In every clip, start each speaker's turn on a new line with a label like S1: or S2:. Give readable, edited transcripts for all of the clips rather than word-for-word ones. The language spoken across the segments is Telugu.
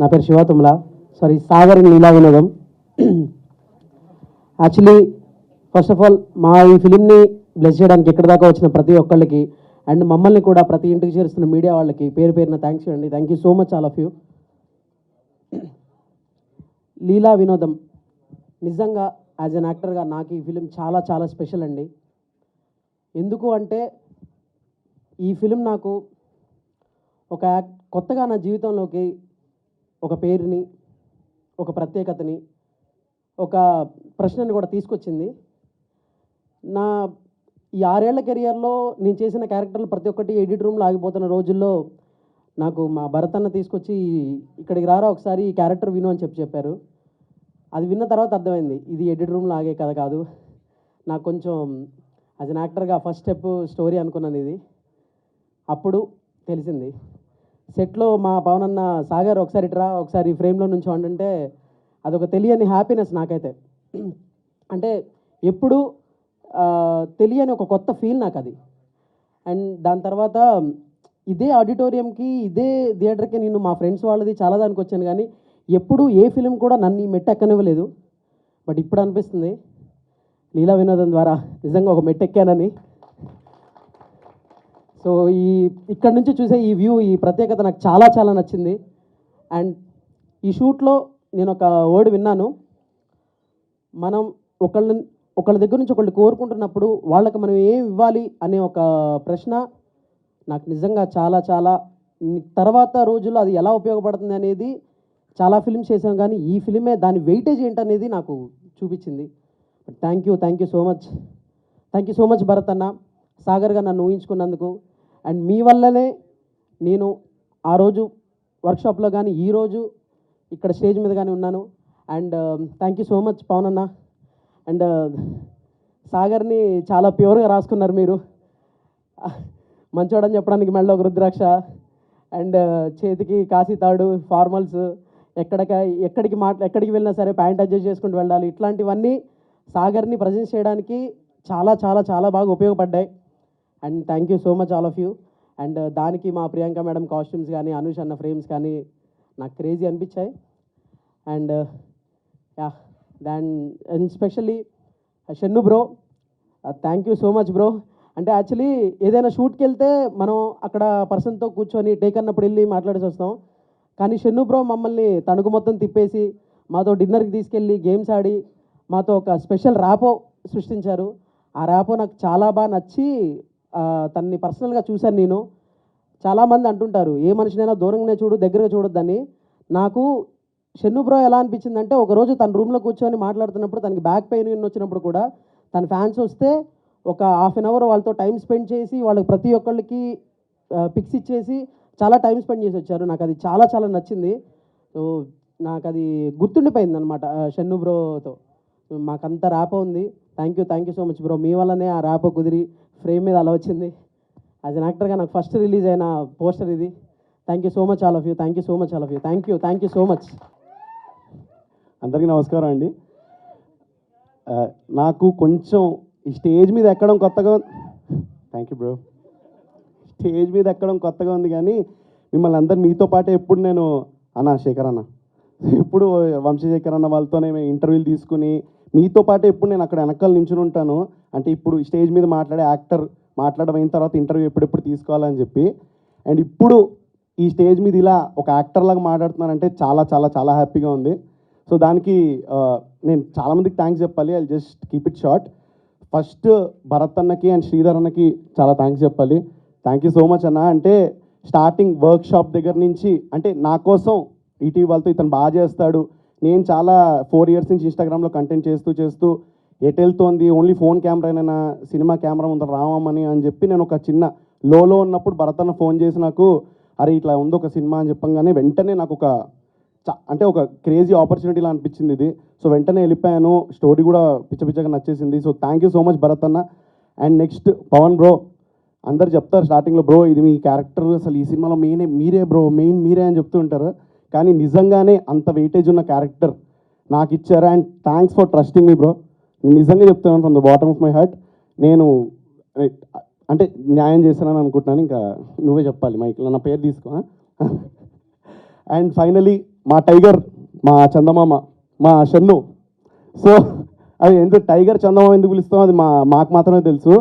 S1: నా పేరు శివ తుమ్లా, సారీ సాగర్ లీలా వినోదం. యాక్చువల్లీ ఫస్ట్ ఆఫ్ ఆల్ మా ఈ ఫిలింని బ్లెస్ చేయడానికి ఎక్కడి దాకా వచ్చిన ప్రతి ఒక్కళ్ళకి అండ్ మమ్మల్ని కూడా ప్రతి ఇంటికి చేరుస్తున్న మీడియా వాళ్ళకి పేరు పేరున థ్యాంక్స్ అండి. Thank you so much all of you. Leela Vinodam నిజంగా యాజ్ అన్ యాక్టర్గా నాకు ఈ ఫిలిం చాలా చాలా స్పెషల్ అండి. ఎందుకు అంటే ఈ ఫిలిం నాకు ఒక కొత్తగా నా జీవితంలోకి ఒక పేరుని, ఒక ప్రత్యేకతని, ఒక ప్రశ్నని కూడా తీసుకొచ్చింది. నా ఈ 6 ఏళ్ల కెరియర్లో నేను చేసిన క్యారెక్టర్లు ప్రతి ఒక్కటి ఎడిట్ రూమ్లో ఆగిపోతున్న రోజుల్లో నాకు మా భరత్ అన్న తీసుకొచ్చి ఇక్కడికి రారా ఒకసారి ఈ క్యారెక్టర్ విను అని చెప్పారు. అది విన్న తర్వాత అర్థమైంది ఇది ఎడిట్ రూమ్లో ఆగే కథ కాదు. నాకు కొంచెం యాజ్ అన్ యాక్టర్గా ఫస్ట్ స్టెప్ స్టోరీ అనుకున్నాను ఇది. అప్పుడు తెలిసింది సెట్లో మా పవన్ అన్న సాగర్ ఒకసారి ఇట్రా ఒకసారి ఫ్రేమ్లో నుంచి అంటే అదొక తెలియని హ్యాపీనెస్ నాకైతే. అంటే ఎప్పుడు తెలియని ఒక కొత్త ఫీల్ నాకు అది. అండ్ దాని తర్వాత ఇదే ఆడిటోరియంకి ఇదే థియేటర్కి నేను మా ఫ్రెండ్స్ వాళ్ళది చాలా దానికి వచ్చాను, కానీ ఎప్పుడు ఏ ఫిలిం కూడా నన్ను ఈ మెట్టు ఎక్కనివ్వలేదు. బట్ ఇప్పుడు అనిపిస్తుంది లీలా వినోదం ద్వారా నిజంగా ఒక మెట్టు ఎక్కానని. సో ఇక్కడ నుంచి చూసే ఈ వ్యూ, ఈ ప్రత్యేకత నాకు చాలా చాలా నచ్చింది. అండ్ ఈ షూట్లో నేను ఒక వర్డ్ విన్నాను, మనం ఒకళ్ళ దగ్గర నుంచి ఒకళ్ళు కోరుకుంటున్నప్పుడు వాళ్ళకి మనం ఏం ఇవ్వాలి అనే ఒక ప్రశ్న నాకు నిజంగా చాలా చాలా తర్వాత రోజుల్లో అది ఎలా ఉపయోగపడుతుంది అనేది చాలా ఫిల్మ్స్ చేసాం, కానీ ఈ ఫిలిమే దాని వెయిటేజ్ ఏంటనేది నాకు చూపించింది. Thank you so much. Thank you so much Bharat అన్న, సాగర్గా నన్ను ఊహించుకున్నందుకు. అండ్ మీ వల్లనే నేను ఆ రోజు వర్క్షాప్లో కానీ ఈరోజు ఇక్కడ స్టేజ్ మీద కానీ ఉన్నాను. And thank you so much Pavan అన్న. అండ్ సాగర్ని చాలా ప్యూర్గా రాసుకున్నారు మీరు. మంచోడని చెప్పడానికి మెడలో ఒక రుద్రాక్ష అండ్ చేతికి కాశీ తాడు, ఫార్మల్స్, ఎక్కడికి వెళ్ళినా సరే ప్యాంట్ అడ్జస్ట్ చేసుకుంటూ వెళ్ళాలి. ఇట్లాంటివన్నీ సాగర్ని ప్రజెంట్ చేయడానికి చాలా చాలా చాలా బాగా ఉపయోగపడ్డాయి. And thank you so much all of you. And దానికి మా ప్రియాంక మేడం కాస్ట్యూమ్స్ కానీ అనూష్ అన్న ఫ్రేమ్స్ కానీ నాకు క్రేజీ అనిపించాయి. And and specially Shannu bro, thank you so much bro. అంటే యాక్చువల్లీ ఏదైనా షూట్కి వెళ్తే మనం అక్కడ పర్సన్తో కూర్చొని టేక్ అన్నప్పుడు వెళ్ళి మాట్లాడేసి వస్తాం, కానీ షన్ను బ్రో మమ్మల్ని తణుకు మొత్తం తిప్పేసి మాతో డిన్నర్కి తీసుకెళ్ళి గేమ్స్ ఆడి మాతో ఒక స్పెషల్ ర్యాపో సృష్టించారు. ఆ ర్యాపో నాకు చాలా బాగా నచ్చి తనని పర్సనల్గా చూశాను నేను. చాలామంది అంటుంటారు ఏ మనిషినైనా దూరంగానే చూడు దగ్గరగా చూడొద్దని. నాకు షన్ను బ్రో ఎలా అనిపించిందంటే ఒకరోజు తన రూమ్లో కూర్చొని మాట్లాడుతున్నప్పుడు తనకి బ్యాక్ పెయిన్ వచ్చినప్పుడు కూడా తన ఫ్యాన్స్ వస్తే ఒక హాఫ్ అన్ అవర్ వాళ్ళతో టైం స్పెండ్ చేసి వాళ్ళకి ప్రతి ఒక్కళ్ళకి పిక్స్ ఇచ్చేసి చాలా టైం స్పెండ్ చేసి వచ్చారు. నాకు అది చాలా చాలా నచ్చింది. సో నాకు అది గుర్తుండిపోయింది అనమాట షన్ను బ్రోతో. మాకంత ర్యాపో ఉంది. Thank you so much bro. మీ వల్లనే ఆ ర్యాపో కుదిరి ఫ్రేమ్ మీద అలా వచ్చింది. యాజ్ అన్ యాక్టర్గా నాకు ఫస్ట్ రిలీజ్ అయిన పోస్టర్ ఇది. Thank you so much all of you. Thank you so much all of you. Thank you so మచ్.
S2: అందరికీ నమస్కారం అండి. నాకు కొంచెం ఈ స్టేజ్ మీద ఎక్కడం కొత్తగా, థ్యాంక్ యూ బ్రో, స్టేజ్ మీద ఎక్కడం కొత్తగా ఉంది, కానీ మిమ్మల్ని అందరు మీతో పాటే ఎప్పుడు నేను శేఖర్ అన్న ఎప్పుడు వంశశేఖర్ అన్న వాళ్ళతోనే ఇంటర్వ్యూలు తీసుకుని మీతో పాటే ఎప్పుడు నేను అక్కడ వెనకాల నించుని ఉంటాను. అంటే ఇప్పుడు స్టేజ్ మీద మాట్లాడే యాక్టర్ మాట్లాడడం అయిన తర్వాత ఇంటర్వ్యూ ఎప్పుడెప్పుడు తీసుకోవాలని చెప్పి. అండ్ ఇప్పుడు ఈ స్టేజ్ మీద ఇలా ఒక యాక్టర్ లాగా మాట్లాడుతున్నానంటే చాలా చాలా చాలా హ్యాపీగా ఉంది. సో దానికి నేను చాలామందికి థ్యాంక్స్ చెప్పాలి. I just keep it short. First Bharat అన్నకి అండ్ శ్రీధర్ అన్నకి చాలా థ్యాంక్స్ చెప్పాలి. థ్యాంక్ యూ సో మచ్ అన్న. అంటే స్టార్టింగ్ వర్క్ షాప్ దగ్గర నుంచి అంటే నా కోసం ఈటీవీ వాళ్ళతో ఇతను బాగా చేస్తాడు, నేను చాలా 4 years నుంచి ఇన్స్టాగ్రామ్లో కంటెంట్ చేస్తూ ఎటు వెళ్తోంది ఓన్లీ ఫోన్ కెమెరానైనా సినిమా కెమెరా ముందర రావమని అని చెప్పి నేను ఒక చిన్న లోలో ఉన్నప్పుడు భరత్ అన్న ఫోన్ చేసి నాకు అరే ఇట్లా ఉంది ఒక సినిమా అని చెప్పంగానే వెంటనే నాకు అంటే ఒక క్రేజీ ఆపర్చునిటీలా అనిపించింది ఇది. సో వెంటనే వెళ్ళిపోయాను. స్టోరీ కూడా పిచ్చగా నచ్చేసింది. So thank you so much Bharat అన్న. అండ్ నెక్స్ట్ పవన్ బ్రో, అందరు చెప్తారు స్టార్టింగ్లో బ్రో ఇది మీ క్యారెక్టర్, అసలు ఈ సినిమాలో మీరే బ్రో, మెయిన్ మీరే అని చెప్తూ ఉంటారు, కానీ నిజంగానే అంత వెయిటేజ్ ఉన్న క్యారెక్టర్ నాకు ఇచ్చారు. And thanks for trusting me bro. నేను నిజంగా చెప్తున్నాను from the bottom of my heart. నేను అంటే న్యాయం చేశానని అనుకుంటున్నాను. ఇంకా నువ్వే చెప్పాలి మైక్, నా పేరు తీసుకో. అండ్ ఫైనలీ మా టైగర్, మా చందమామ, మా షన్ను. సో అది ఎందుకు టైగర్ చందమామ ఎందుకు పిలుస్తాం అది మాకు మాత్రమే తెలుసు.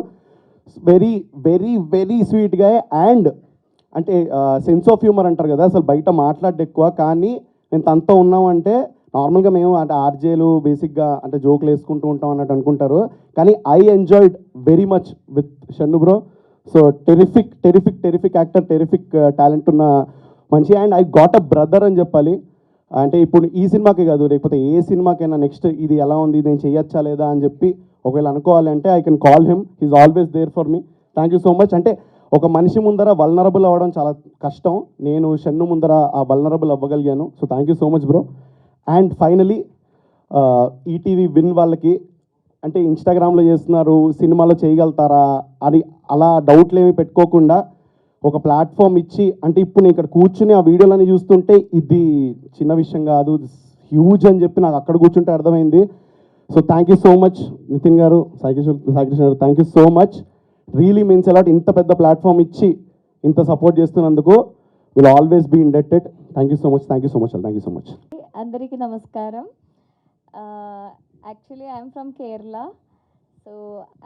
S2: వెరీ వెరీ వెరీ స్వీట్గా అండ్ అంటే సెన్స్ ఆఫ్ హ్యూమర్ అంటారు కదా, అసలు బయట మాట్లాడడం ఎక్కువ, కానీ మేము తనతో ఉన్నామంటే నార్మల్గా మేము అంటే ఆర్జేలు బేసిక్గా అంటే జోకులు వేసుకుంటూ ఉంటాం అన్నట్టు అనుకుంటారు, కానీ I enjoyed very much with Shannu bro. So terrific terrific terrific actor, terrific talent ఉన్న మంచి. And I got a brother అని చెప్పాలి. అంటే ఇప్పుడు ఈ సినిమాకే కాదు, లేకపోతే ఏ సినిమాకైనా నెక్స్ట్ ఇది ఎలా ఉంది, నేను చేయొచ్చా లేదా అని చెప్పి ఒకవేళ అనుకోవాలి అంటే I can call him. He's always there for me. Thank you so much. అంటే ఒక మనిషి ముందర వల్నరబుల్ అవ్వడం చాలా కష్టం, నేను షన్ను ముందర ఆ వల్నరబుల్ అవ్వగలిగాను. So thank you so much bro. And finally ETV Win వాళ్ళకి, అంటే ఇన్స్టాగ్రామ్లో చేస్తున్నారు, సినిమాలో చేయగలుగుతారా అని అలా డౌట్లు ఏమి పెట్టుకోకుండా ఒక ప్లాట్ఫామ్ ఇచ్చి, అంటే ఇప్పుడు నేను ఇక్కడ కూర్చుని ఆ వీడియోలని చూస్తుంటే ఇది చిన్న విషయం కాదు, హ్యూజ్ అని చెప్పి నాకు అక్కడ కూర్చుంటే అర్థమైంది. So thank you so much Nitin గారు, సాయికృష్ణ గారు, thank you so much. Really means a lot. ఇంత పెద్ద ప్లాట్ఫామ్ ఇచ్చి ఇంత సపోర్ట్ చేస్తున్నందుకు విల్ ఆల్వేస్ బీ ఇండెక్టెడ్. థ్యాంక్ you so much, thank you so much, thank you so మచ్.
S3: అందరికీ నమస్కారం. Actually I'm from Kerala, so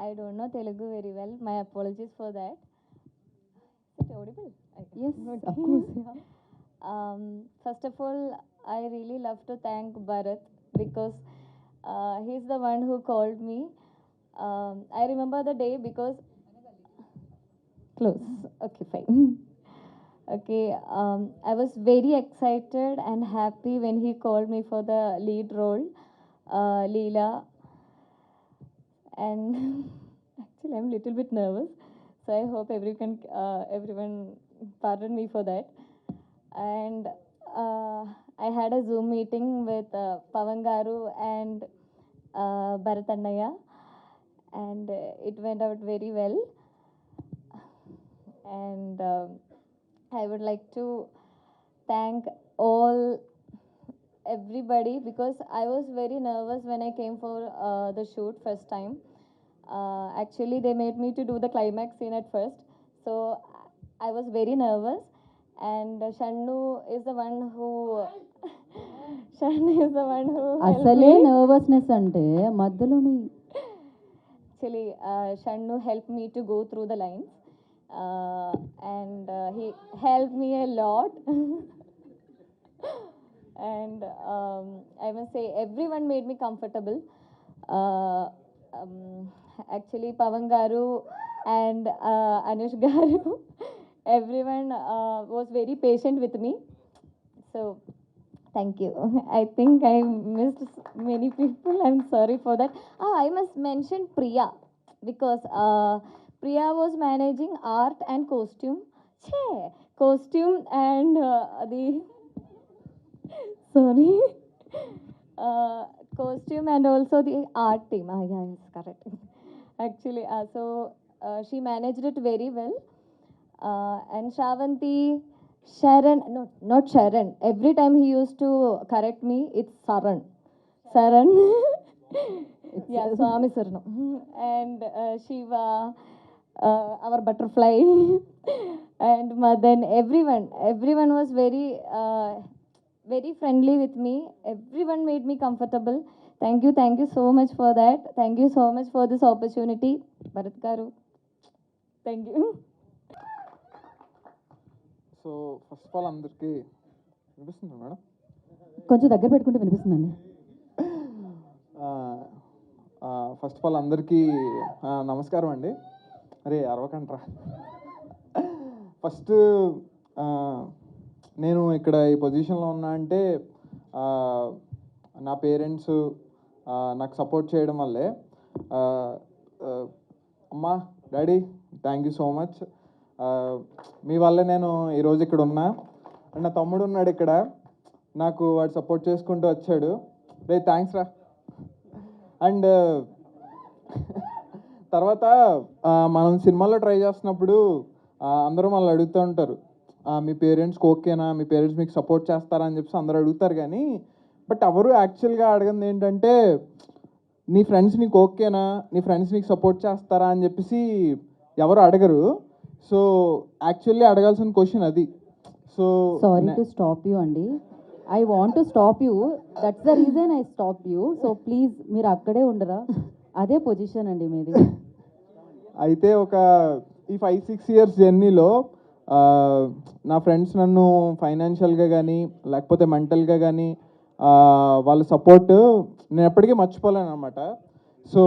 S3: I don't know Telugu very well. My apologies for that. Is it audible?
S4: Yes,
S3: Okay.
S4: of course.
S3: First of all, I really love to thank Bharat because he's the one who called me. I remember the day because close. Okay, fine. Okay, I was very excited and happy when he called me for the lead role, Leela. And actually, I'm a little bit nervous, so I hope everyone pardon me for that. And I had a Zoom meeting with Pavan Garu and Bharat Annaya, and it went out very well. And I would like to thank everybody because I was very nervous when I came for the shoot first time. Actually, they made me to do the climax scene at first, so I was very nervous. And Shannu is the one who helped
S4: అసలే
S3: me.
S4: నర్వస్నెస్ అంటే మధ్యలో మీ
S3: Actually, Shannu helped me to go through the lines, and he helped me a lot. And I must say, everyone made me comfortable. Actually, Pavan Garu and Anush Garu, everyone was very patient with me. So, thank you. I think I missed many people. I'm sorry for that. I must mention Priya because Priya was managing art and costume. Costume and the sorry, costume and also the art team. Yeah, yes, correct. Actually, so she managed it very well. And Shravanti, Sharon, no, not Sharon. Every time he used to correct me, it's Saran. Saran. Yeah, Swami Sarno. And Shiva, our butterfly, and Madan, everyone was very friendly with me. Everyone made me comfortable. Thank you so much for that. Thank you so much for this opportunity, Bharat Garu. Thank you.
S5: So first of all అందరికీ వినిపిస్తుంది మేడం.
S4: కొంచెం దగ్గర పెట్టుకుంటే వినిపిస్తుందండి.
S5: ఫస్ట్ ఆఫ్ ఆల్ అందరికీ నమస్కారం అండి. అరే అరవకంట్రా. ఫస్ట్ నేను ఇక్కడ ఈ పొజిషన్లో ఉన్నా అంటే నా పేరెంట్స్ నాకు సపోర్ట్ చేయడం వల్లే. అమ్మా, daddy, thank you so much. మీ వల్లే నేను ఈరోజు ఇక్కడ ఉన్నా. అండ్ నా తమ్ముడు ఉన్నాడు ఇక్కడ, నాకు వాడు సపోర్ట్ చేసుకుంటూ వచ్చాడు. రే థ్యాంక్స్ రా. అండ్ తర్వాత మనం సినిమాలో ట్రై చేస్తున్నప్పుడు అందరూ మళ్ళీ అడుగుతూ ఉంటారు, మీ పేరెంట్స్కి ఓకేనా, మీ పేరెంట్స్ మీకు సపోర్ట్ చేస్తారా అని చెప్పి అందరూ అడుగుతారు. కానీ బట్ ఎవరు యాక్చువల్గా అడగంది ఏంటంటే, నీ ఫ్రెండ్స్ నీకు ఓకేనా, నీ ఫ్రెండ్స్ నీకు సపోర్ట్ చేస్తారా అని చెప్పేసి ఎవరు అడగరు. సో యాక్చువల్లీ అడగాల్సిన క్వశ్చన్ అది. So
S4: sorry to stop you అండి. I want to stop you, that's the reason I stop you. So please మీరు అక్కడే ఉండరా, అదే పొజిషన్ అండి మీది.
S5: అయితే ఈ 5-6 ఇయర్స్ జర్నీలో నా ఫ్రెండ్స్ నన్ను ఫైనాన్షియల్గా కానీ లేకపోతే మెంటల్గా కానీ వాళ్ళ సపోర్ట్ నేను ఎప్పటికీ మర్చిపోలేను అనమాట. సో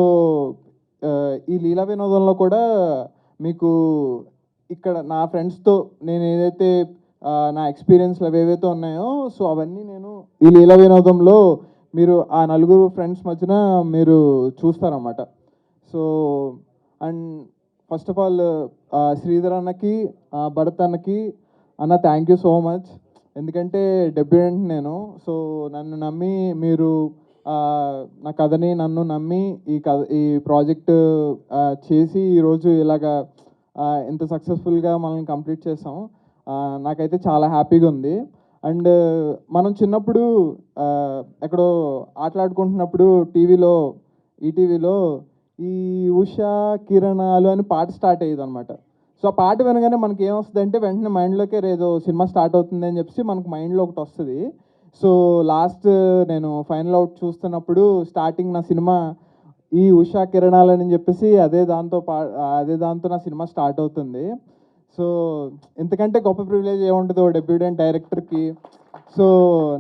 S5: ఈ లీలా వినోదంలో కూడా మీకు ఇక్కడ నా ఫ్రెండ్స్తో నేను ఏదైతే నా ఎక్స్పీరియన్స్లు ఏవైతే ఉన్నాయో సో అవన్నీ నేను ఈ లీలా వినోదంలో మీరు ఆ నలుగురు ఫ్రెండ్స్ మధ్యన మీరు చూస్తారన్నమాట. So and first of all Sridhar అన్నకి భరత్ అన్నకి అన్న థ్యాంక్ యూ సో మచ్. ఎందుకంటే డెబ్యూటెంట్ నేను. సో నన్ను నమ్మి మీరు నా కథని నన్ను నమ్మి ఈ ప్రాజెక్ట్ చేసి ఈరోజు ఇలాగా ఇంత సక్సెస్ఫుల్గా మనం కంప్లీట్ చేసాం. నాకైతే చాలా హ్యాపీగా ఉంది. అండ్ మనం చిన్నప్పుడు ఎక్కడో ఆటలాడుకుంటున్నప్పుడు ఈటీవీలో ఈ ఉషా కిరణాలు అని పాట స్టార్ట్ అయ్యేది అనమాట. సో ఆ పాట వినగానే మనకి ఏమొస్తుంది అంటే వెంటనే మైండ్లోకి ఏదో సినిమా స్టార్ట్ అవుతుంది అని చెప్పి మనకు మైండ్లో ఒకటి వస్తుంది. సో లాస్ట్ నేను ఫైనల్ అవుట్ చూస్తున్నప్పుడు స్టార్టింగ్ నా సినిమా ఈ ఉషా కిరణాలు అని చెప్పేసి అదే దాంతో నా సినిమా స్టార్ట్ అవుతుంది. సో ఇంతకంటే గొప్ప ప్రివిలేజ్ ఏముంటుందో డెబ్యూటెంట్ డైరెక్టర్కి. సో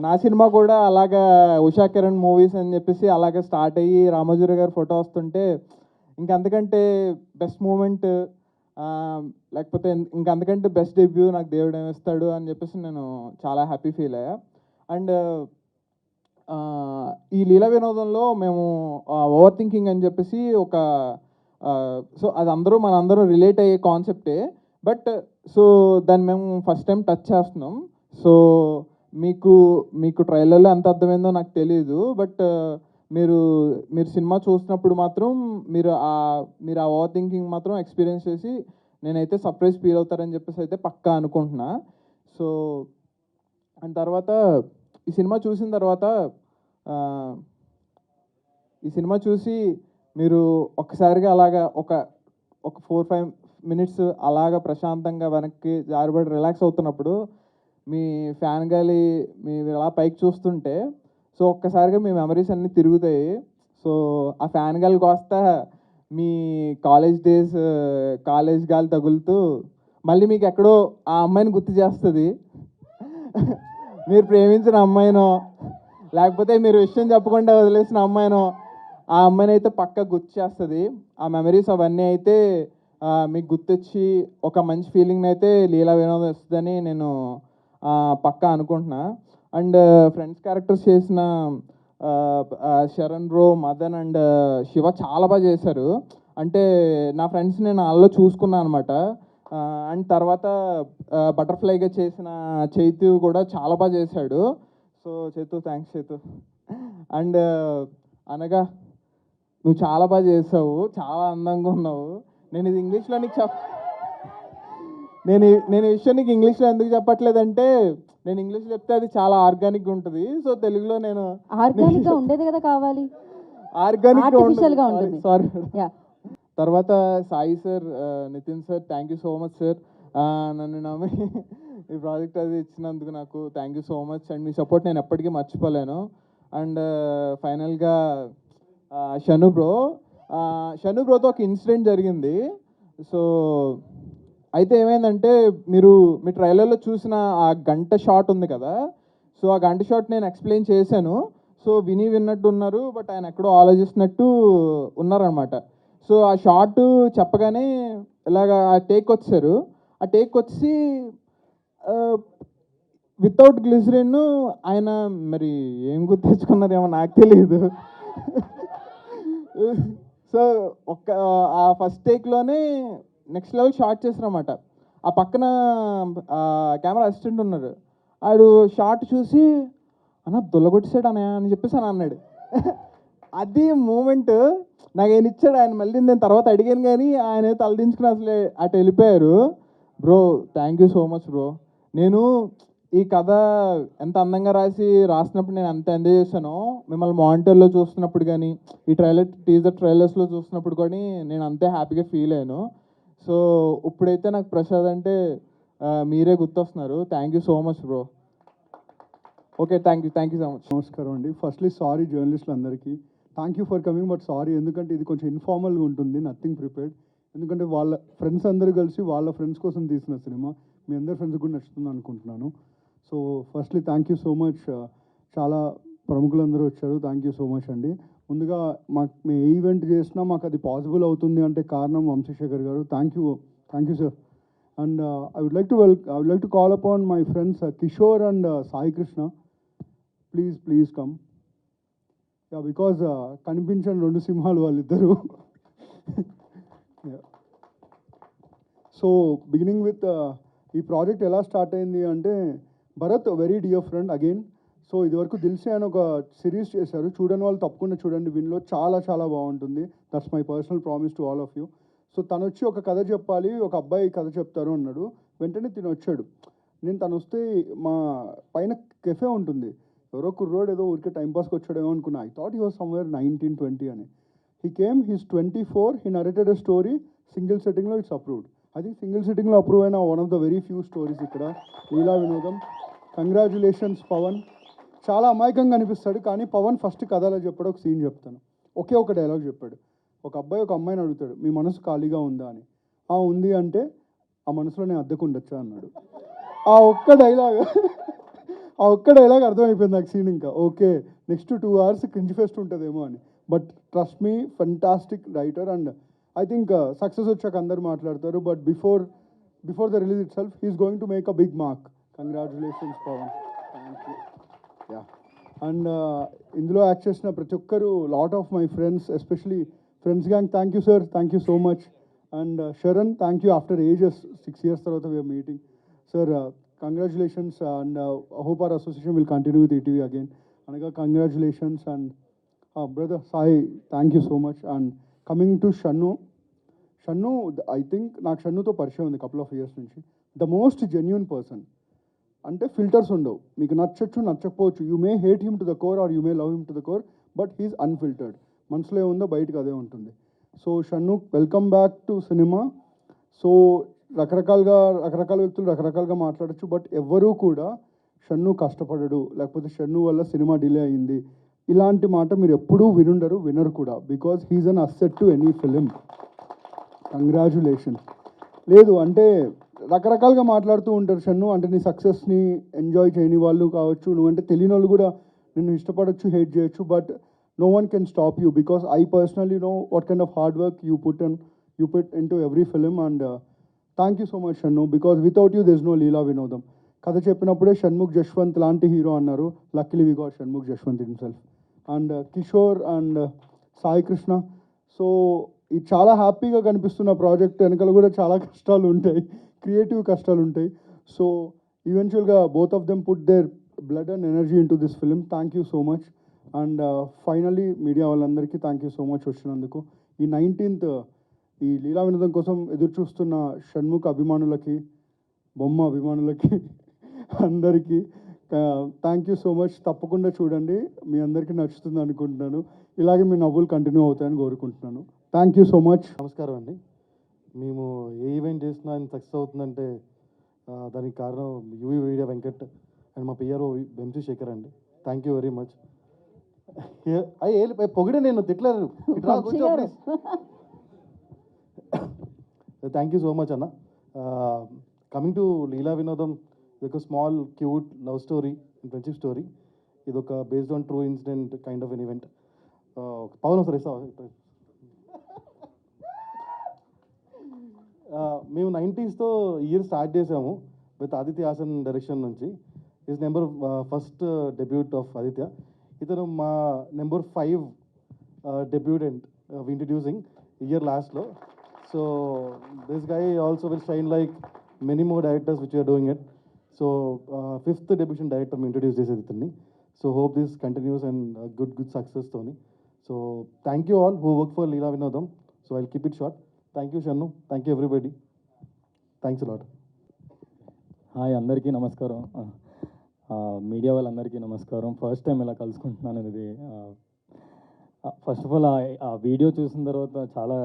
S5: నా సినిమా కూడా అలాగా ఉషా కిరణ్ మూవీస్ అని చెప్పేసి అలాగే స్టార్ట్ అయ్యి రామోజీరావు గారి ఫోటో వస్తుంటే ఇంకంతకంటే బెస్ట్ మూమెంట్ లేకపోతే ఇంకంతకంటే బెస్ట్ డెబ్యూ నాకు దేవుడు ఏమిస్తాడు అని చెప్పేసి నేను చాలా హ్యాపీ ఫీల్ అయ్యా. అండ్ ఈ లీలా వినోదంలో మేము ఓవర్ థింకింగ్ అని చెప్పేసి సో అది మనందరూ రిలేట్ అయ్యే కాన్సెప్టే. బట్ సో దాన్ని మేము ఫస్ట్ టైం టచ్ చేస్తున్నాం. సో మీకు ట్రైలర్లో ఎంత అర్థమైందో నాకు తెలియదు. బట్ మీరు సినిమా చూసినప్పుడు మాత్రం మీరు ఆ ఓవర్ థింకింగ్ మాత్రం ఎక్స్పీరియన్స్ చేసి నేనైతే సర్ప్రైజ్ ఫీల్ అవుతారని చెప్పేసి అయితే పక్కా అనుకుంటున్నా. సో అండ్ తర్వాత ఈ సినిమా చూసి మీరు ఒక్కసారిగా అలాగా ఒక 4-5 మినిట్స్ అలాగా ప్రశాంతంగా వెనక్కి జారిపడి రిలాక్స్ అవుతున్నప్పుడు మీ ఫ్యాన్ గాలి మీరు అలా పైకి చూస్తుంటే సో ఒక్కసారిగా మీ మెమరీస్ అన్నీ తిరుగుతాయి. సో ఆ ఫ్యాన్ గాలి కోస్తా మీ కాలేజ్ గాలి తగులుతూ మళ్ళీ మీకు ఎక్కడో ఆ అమ్మాయిని గుర్తు చేస్తుంది. మీరు ప్రేమించిన అమ్మాయినో లేకపోతే మీరు విషయం చెప్పకుండా వదిలేసిన అమ్మాయినో ఆ అమ్మాయిని అయితే పక్కా గుర్తు చేస్తుంది. ఆ మెమరీస్ అవన్నీ అయితే మీకు గుర్తొచ్చి ఒక మంచి ఫీలింగ్ని అయితే లీలా వినోదం ఇస్తుందని నేను పక్కా అనుకుంటున్నా. అండ్ ఫ్రెండ్స్ క్యారెక్టర్స్ చేసిన శరణ్ బ్రో, మదన్ అండ్ శివ చాలా బాగా చేశారు. అంటే నా ఫ్రెండ్స్ నేను వాళ్ళలో చూసుకున్నాను అనమాట. అండ్ తర్వాత బటర్ఫ్లైగా చేసిన చైతు కూడా చాలా బాగా చేశాడు. So Chaitu thanks Chaitu. And అనగా నువ్వు చాలా బాగా చేసావు, చాలా అందంగా ఉన్నావు. నేను ఇది ఇంగ్లీష్లో నీకు నేను ఈ విషయం నీకు ఇంగ్లీష్లో ఎందుకు చెప్పట్లేదంటే నేను ఇంగ్లీష్లో చెప్తే అది చాలా ఆర్గానిక్గా ఉంటుంది. సో తెలుగులో నేను
S4: ఆర్గానిక్గా ఉండేది కదా కావాలి,
S5: ఆర్గానిక్గా
S4: ఉంటుంది.
S5: సారీ.
S4: యా.
S5: తర్వాత Sai sir, Nitin sir thank you so much sir. నన్ను నమ్మి ఈ ప్రాజెక్ట్ అది ఇచ్చినందుకు నాకు thank you so much. And మీ సపోర్ట్ నేను ఎప్పటికీ మర్చిపోలేను. అండ్ ఫైనల్గా షను బ్రోతో ఒక ఇన్సిడెంట్ జరిగింది. సో అయితే ఏమైందంటే మీ ట్రైలర్లో చూసిన ఆ గంట షాట్ ఉంది కదా, సో ఆ గంట షాట్ నేను ఎక్స్ప్లెయిన్ చేశాను. సో విన్నట్టు ఉన్నారు, బట్ ఆయన ఎక్కడో ఆలోచిస్తున్నట్టు ఉన్నారనమాట. సో ఆ షాట్ చెప్పగానే ఇలాగ ఆ టేక్ వచ్చారు. ఆ టేక్ వచ్చి వితౌట్ గ్లిజరిన్ ఆయన మరి ఏం గుర్తించుకున్నారేమో నాకు తెలియదు. సో ఆ ఫస్ట్ టేక్లోనే నెక్స్ట్ లెవెల్ షార్ట్ చేశారన్నమాట. ఆ పక్కన కెమెరా అసిస్టెంట్ ఉన్నారు. ఆడు షార్ట్ చూసి అన్న దొల్లగొట్టేసాడు అని చెప్పేసి అని అన్నాడు. అది మూమెంట్ నాకు ఆయన ఇచ్చాడు. ఆయన మళ్ళీ నేను తర్వాత అడిగాను కానీ ఆయన తలదించుకుని అసలు అటు వెళ్ళిపోయారు. Bro thank you so much bro. నేను ఈ కథ ఎంత అందంగా రాసినప్పుడు నేను ఎంత ఎంజాయ్ చేశానో మిమ్మల్ని మానిటర్లో చూస్తున్నప్పుడు కానీ ఈ టీజర్ ట్రైలర్స్లో చూస్తున్నప్పుడు కానీ నేను అంతే హ్యాపీగా ఫీల్ అయ్యాను. సో ఇప్పుడైతే నాకు ప్రసాద్ అంటే మీరే గుర్తొస్తున్నారు. Thank you so much bro. Okay, thank you so much.
S6: నమస్కారం అండి. ఫస్ట్లీ సారీ జర్నలిస్టులు అందరికీ, thank you for coming, but sorry ఎందుకంటే ఇది కొంచెం ఇన్ఫార్మల్గా ఉంటుంది, నథింగ్ ప్రిపేర్డ్. ఎందుకంటే వాళ్ళ ఫ్రెండ్స్ అందరూ కలిసి వాళ్ళ ఫ్రెండ్స్ కోసం తీసిన సినిమా, మీ అందరి ఫ్రెండ్స్ కూడా నచ్చుతుంది అనుకుంటున్నాను. So firstly thank you so much. చాలా ప్రముఖులందరూ వచ్చారు, థ్యాంక్ యూ సో మచ్ అండి. ముందుగా మేము ఏ ఈవెంట్ చేసినా మాకు అది పాసిబుల్ అవుతుంది అంటే కారణం వంశీశేఖర్ గారు. Thank you sir. And I would like to call upon my friends Kishore and Sai Krishna. Please come. Yeah, because కనిపించని 2 సింహాలు వాళ్ళిద్దరు. సో బిగినింగ్ విత్ ఈ ప్రాజెక్ట్ ఎలా స్టార్ట్ అయింది అంటే, Bharat very dear friend again. So ఇదివరకు దిల్సే అని ఒక సిరీస్ చేశారు, చూడని వాళ్ళు తప్పకుండా చూడండి, విన్లో చాలా చాలా బాగుంటుంది. That's my personal promise to all of you. So తను వచ్చి ఒక కథ చెప్పాలి, ఒక అబ్బాయి కథ చెప్తారు అన్నాడు. వెంటనే తిను వచ్చాడు. తను వస్తే మా పైన కెఫే ఉంటుంది, ఎవరో కుర్రోడు ఏదో ఊరికే టైంపాస్కి వచ్చాడేమో అనుకున్నా. I thought he was somewhere 19-20 అని. He came, he's 24, he narrated a story, single సెట్టింగ్లో it's approved. I think single సిట్టింగ్లో అప్రూవ్ అయిన one of the very few stories ఇక్కడ లీలా వినోదం. కంగ్రాచులేషన్స్ పవన్. చాలా అమాయకంగా అనిపిస్తాడు, కానీ పవన్ ఫస్ట్ కథలో చెప్పాడు. ఒక సీన్ చెప్తాను. ఒక డైలాగ్ చెప్పాడు. ఒక అబ్బాయి ఒక అమ్మాయిని అడుగుతాడు, మీ మనసు ఖాళీగా ఉందా అని. ఉంది అంటే, ఆ మనసులో నేను అద్దెకు ఉండొచ్చా అన్నాడు. ఆ ఒక్క డైలాగ్ అర్థమైపోయింది నాకు సీన్. ఇంకా okay, next 2 hours cringe fest ఉంటుందేమో అని. But trust me, fantastic writer. And I think success వచ్చాక అందరు మాట్లాడతారు, but before the release itself he's going to make a big mark. Congratulations Pavan. Thank you. Yeah. And ఇందులో యాక్ట్ చేసిన ప్రతి ఒక్కరు, lot of my friends, especially friends gang, thank you sir, thank you so much. And Sharan, thank you. After ages 6 years తర్వాత we're meeting. Sir congratulations, and I hope our association will continue with ETV again. Anaga, congratulations. And brother Sai, thank you so much. And coming to Shannu, I think నాకు షన్నుతో పరిచయం ఉంది couple of years నుంచి. The most genuine person. అంటే ఫిల్టర్స్ ఉండవు, మీకు నచ్చచ్చు నచ్చకపోవచ్చు. You may hate him to the core or you may love him to the core, but he is unfiltered. మనసులో ఏముందో బయటకు అదే ఉంటుంది. So Shannu, welcome back to cinema. So రకరకాల వ్యక్తులు రకరకాలుగా మాట్లాడచ్చు, బట్ ఎవ్వరూ కూడా షన్ను కష్టపడడు, లేకపోతే షన్ను వల్ల సినిమా డిలే అయింది, ఇలాంటి మాట మీరు ఎప్పుడూ వినరు కూడా. Because he's an asset to any film. Congratulation. లేదు అంటే రకరకాలుగా మాట్లాడుతూ ఉంటారు షన్ను. అంటే నీ సక్సెస్ని ఎంజాయ్ చేయని వాళ్ళు కావచ్చు, నువ్వంటే తెలియని వాళ్ళు కూడా నిన్ను ఇష్టపడచ్చు, హేట్ చేయొచ్చు, but no one can stop you, because I personally know what kind of hard work you put into every film. And thank you so much Shannu, because without you there's no Leela Vinodam. కథ చెప్పినప్పుడే షణ్ముఖ్ జశ్వంత్ లాంటి హీరో అన్నారు. Luckily we got Shanmukh Jaswanth himself. And Kishore and Sai Krishna. So ఇది చాలా హ్యాపీగా కనిపిస్తున్న ప్రాజెక్ట్ వెనకాల కూడా చాలా కష్టాలు ఉంటాయి, క్రియేటివ్ కష్టాలు ఉంటాయి. సో ఈవెన్చువల్గా both of them put their blood and energy into this film. Thank you so much. And finally media వాళ్ళందరికీ థ్యాంక్ యూ సో మచ్ వచ్చినందుకు. ఈ 19th ఈ లీలా వినోదం కోసం ఎదురు చూస్తున్న షణ్ముఖ్ అభిమానులకి, బొమ్మ అభిమానులకి అందరికీ థ్యాంక్ యూ సో మచ్. తప్పకుండా చూడండి, మీ అందరికీ నచ్చుతుంది అనుకుంటున్నాను. ఇలాగే మీ నవ్వులు కంటిన్యూ అవుతాయని కోరుకుంటున్నాను. Thank you so much.
S2: నమస్కారం అండి. మేము ఏ ఈవెంట్ చేసినా ఆయన సక్సెస్ అవుతుందంటే దానికి కారణం యూవీ వీడియో వెంకట్ అండ్ మా పిఆర్ఓ వంశీశేఖర్ అండి. Thank you very much. పొగిడే, నేను తిట్టలేదు. థ్యాంక్ యూ సో మచ్ అన్న. కమింగ్ టు లీలా వినోదం, ఇది ఒక small cute love story, friendship story. ఇది ఒక based on true incident kind of an event. Pavan sir ఇస్తా. మేము 90s ఇయర్ స్టార్ట్ చేసాము విత్ ఆదిత్య హాసన్ డైరెక్షన్ నుంచి. Is first debut of Aditya. ఇతను మా నెంబర్ 5 డెబ్యూటెంట్ ఇంట్రడ్యూసింగ్ ఇయర్ లాస్ట్లో. So this guy also will shine like many more directors which are doing it. So 5th డెబ్యూషన్ డైరెక్టర్ ఇంట్రడ్యూస్ చేసేది ఇతన్ని. So hope this continues and good సక్సెస్తోని. So thank you all who work for Leela Vinodam. So I'll keep it short. Thank you Shannu, thank you everybody, thanks lot.
S7: Hi, అందరికీ నమస్కారం. మీడియా వాళ్ళందరికీ నమస్కారం. ఫస్ట్ టైం ఇలా కలుసుకుంటున్నాను. ఇది ఫస్ట్ ఆఫ్ ఆల్ ఆ వీడియో చూసిన తర్వాత చాలా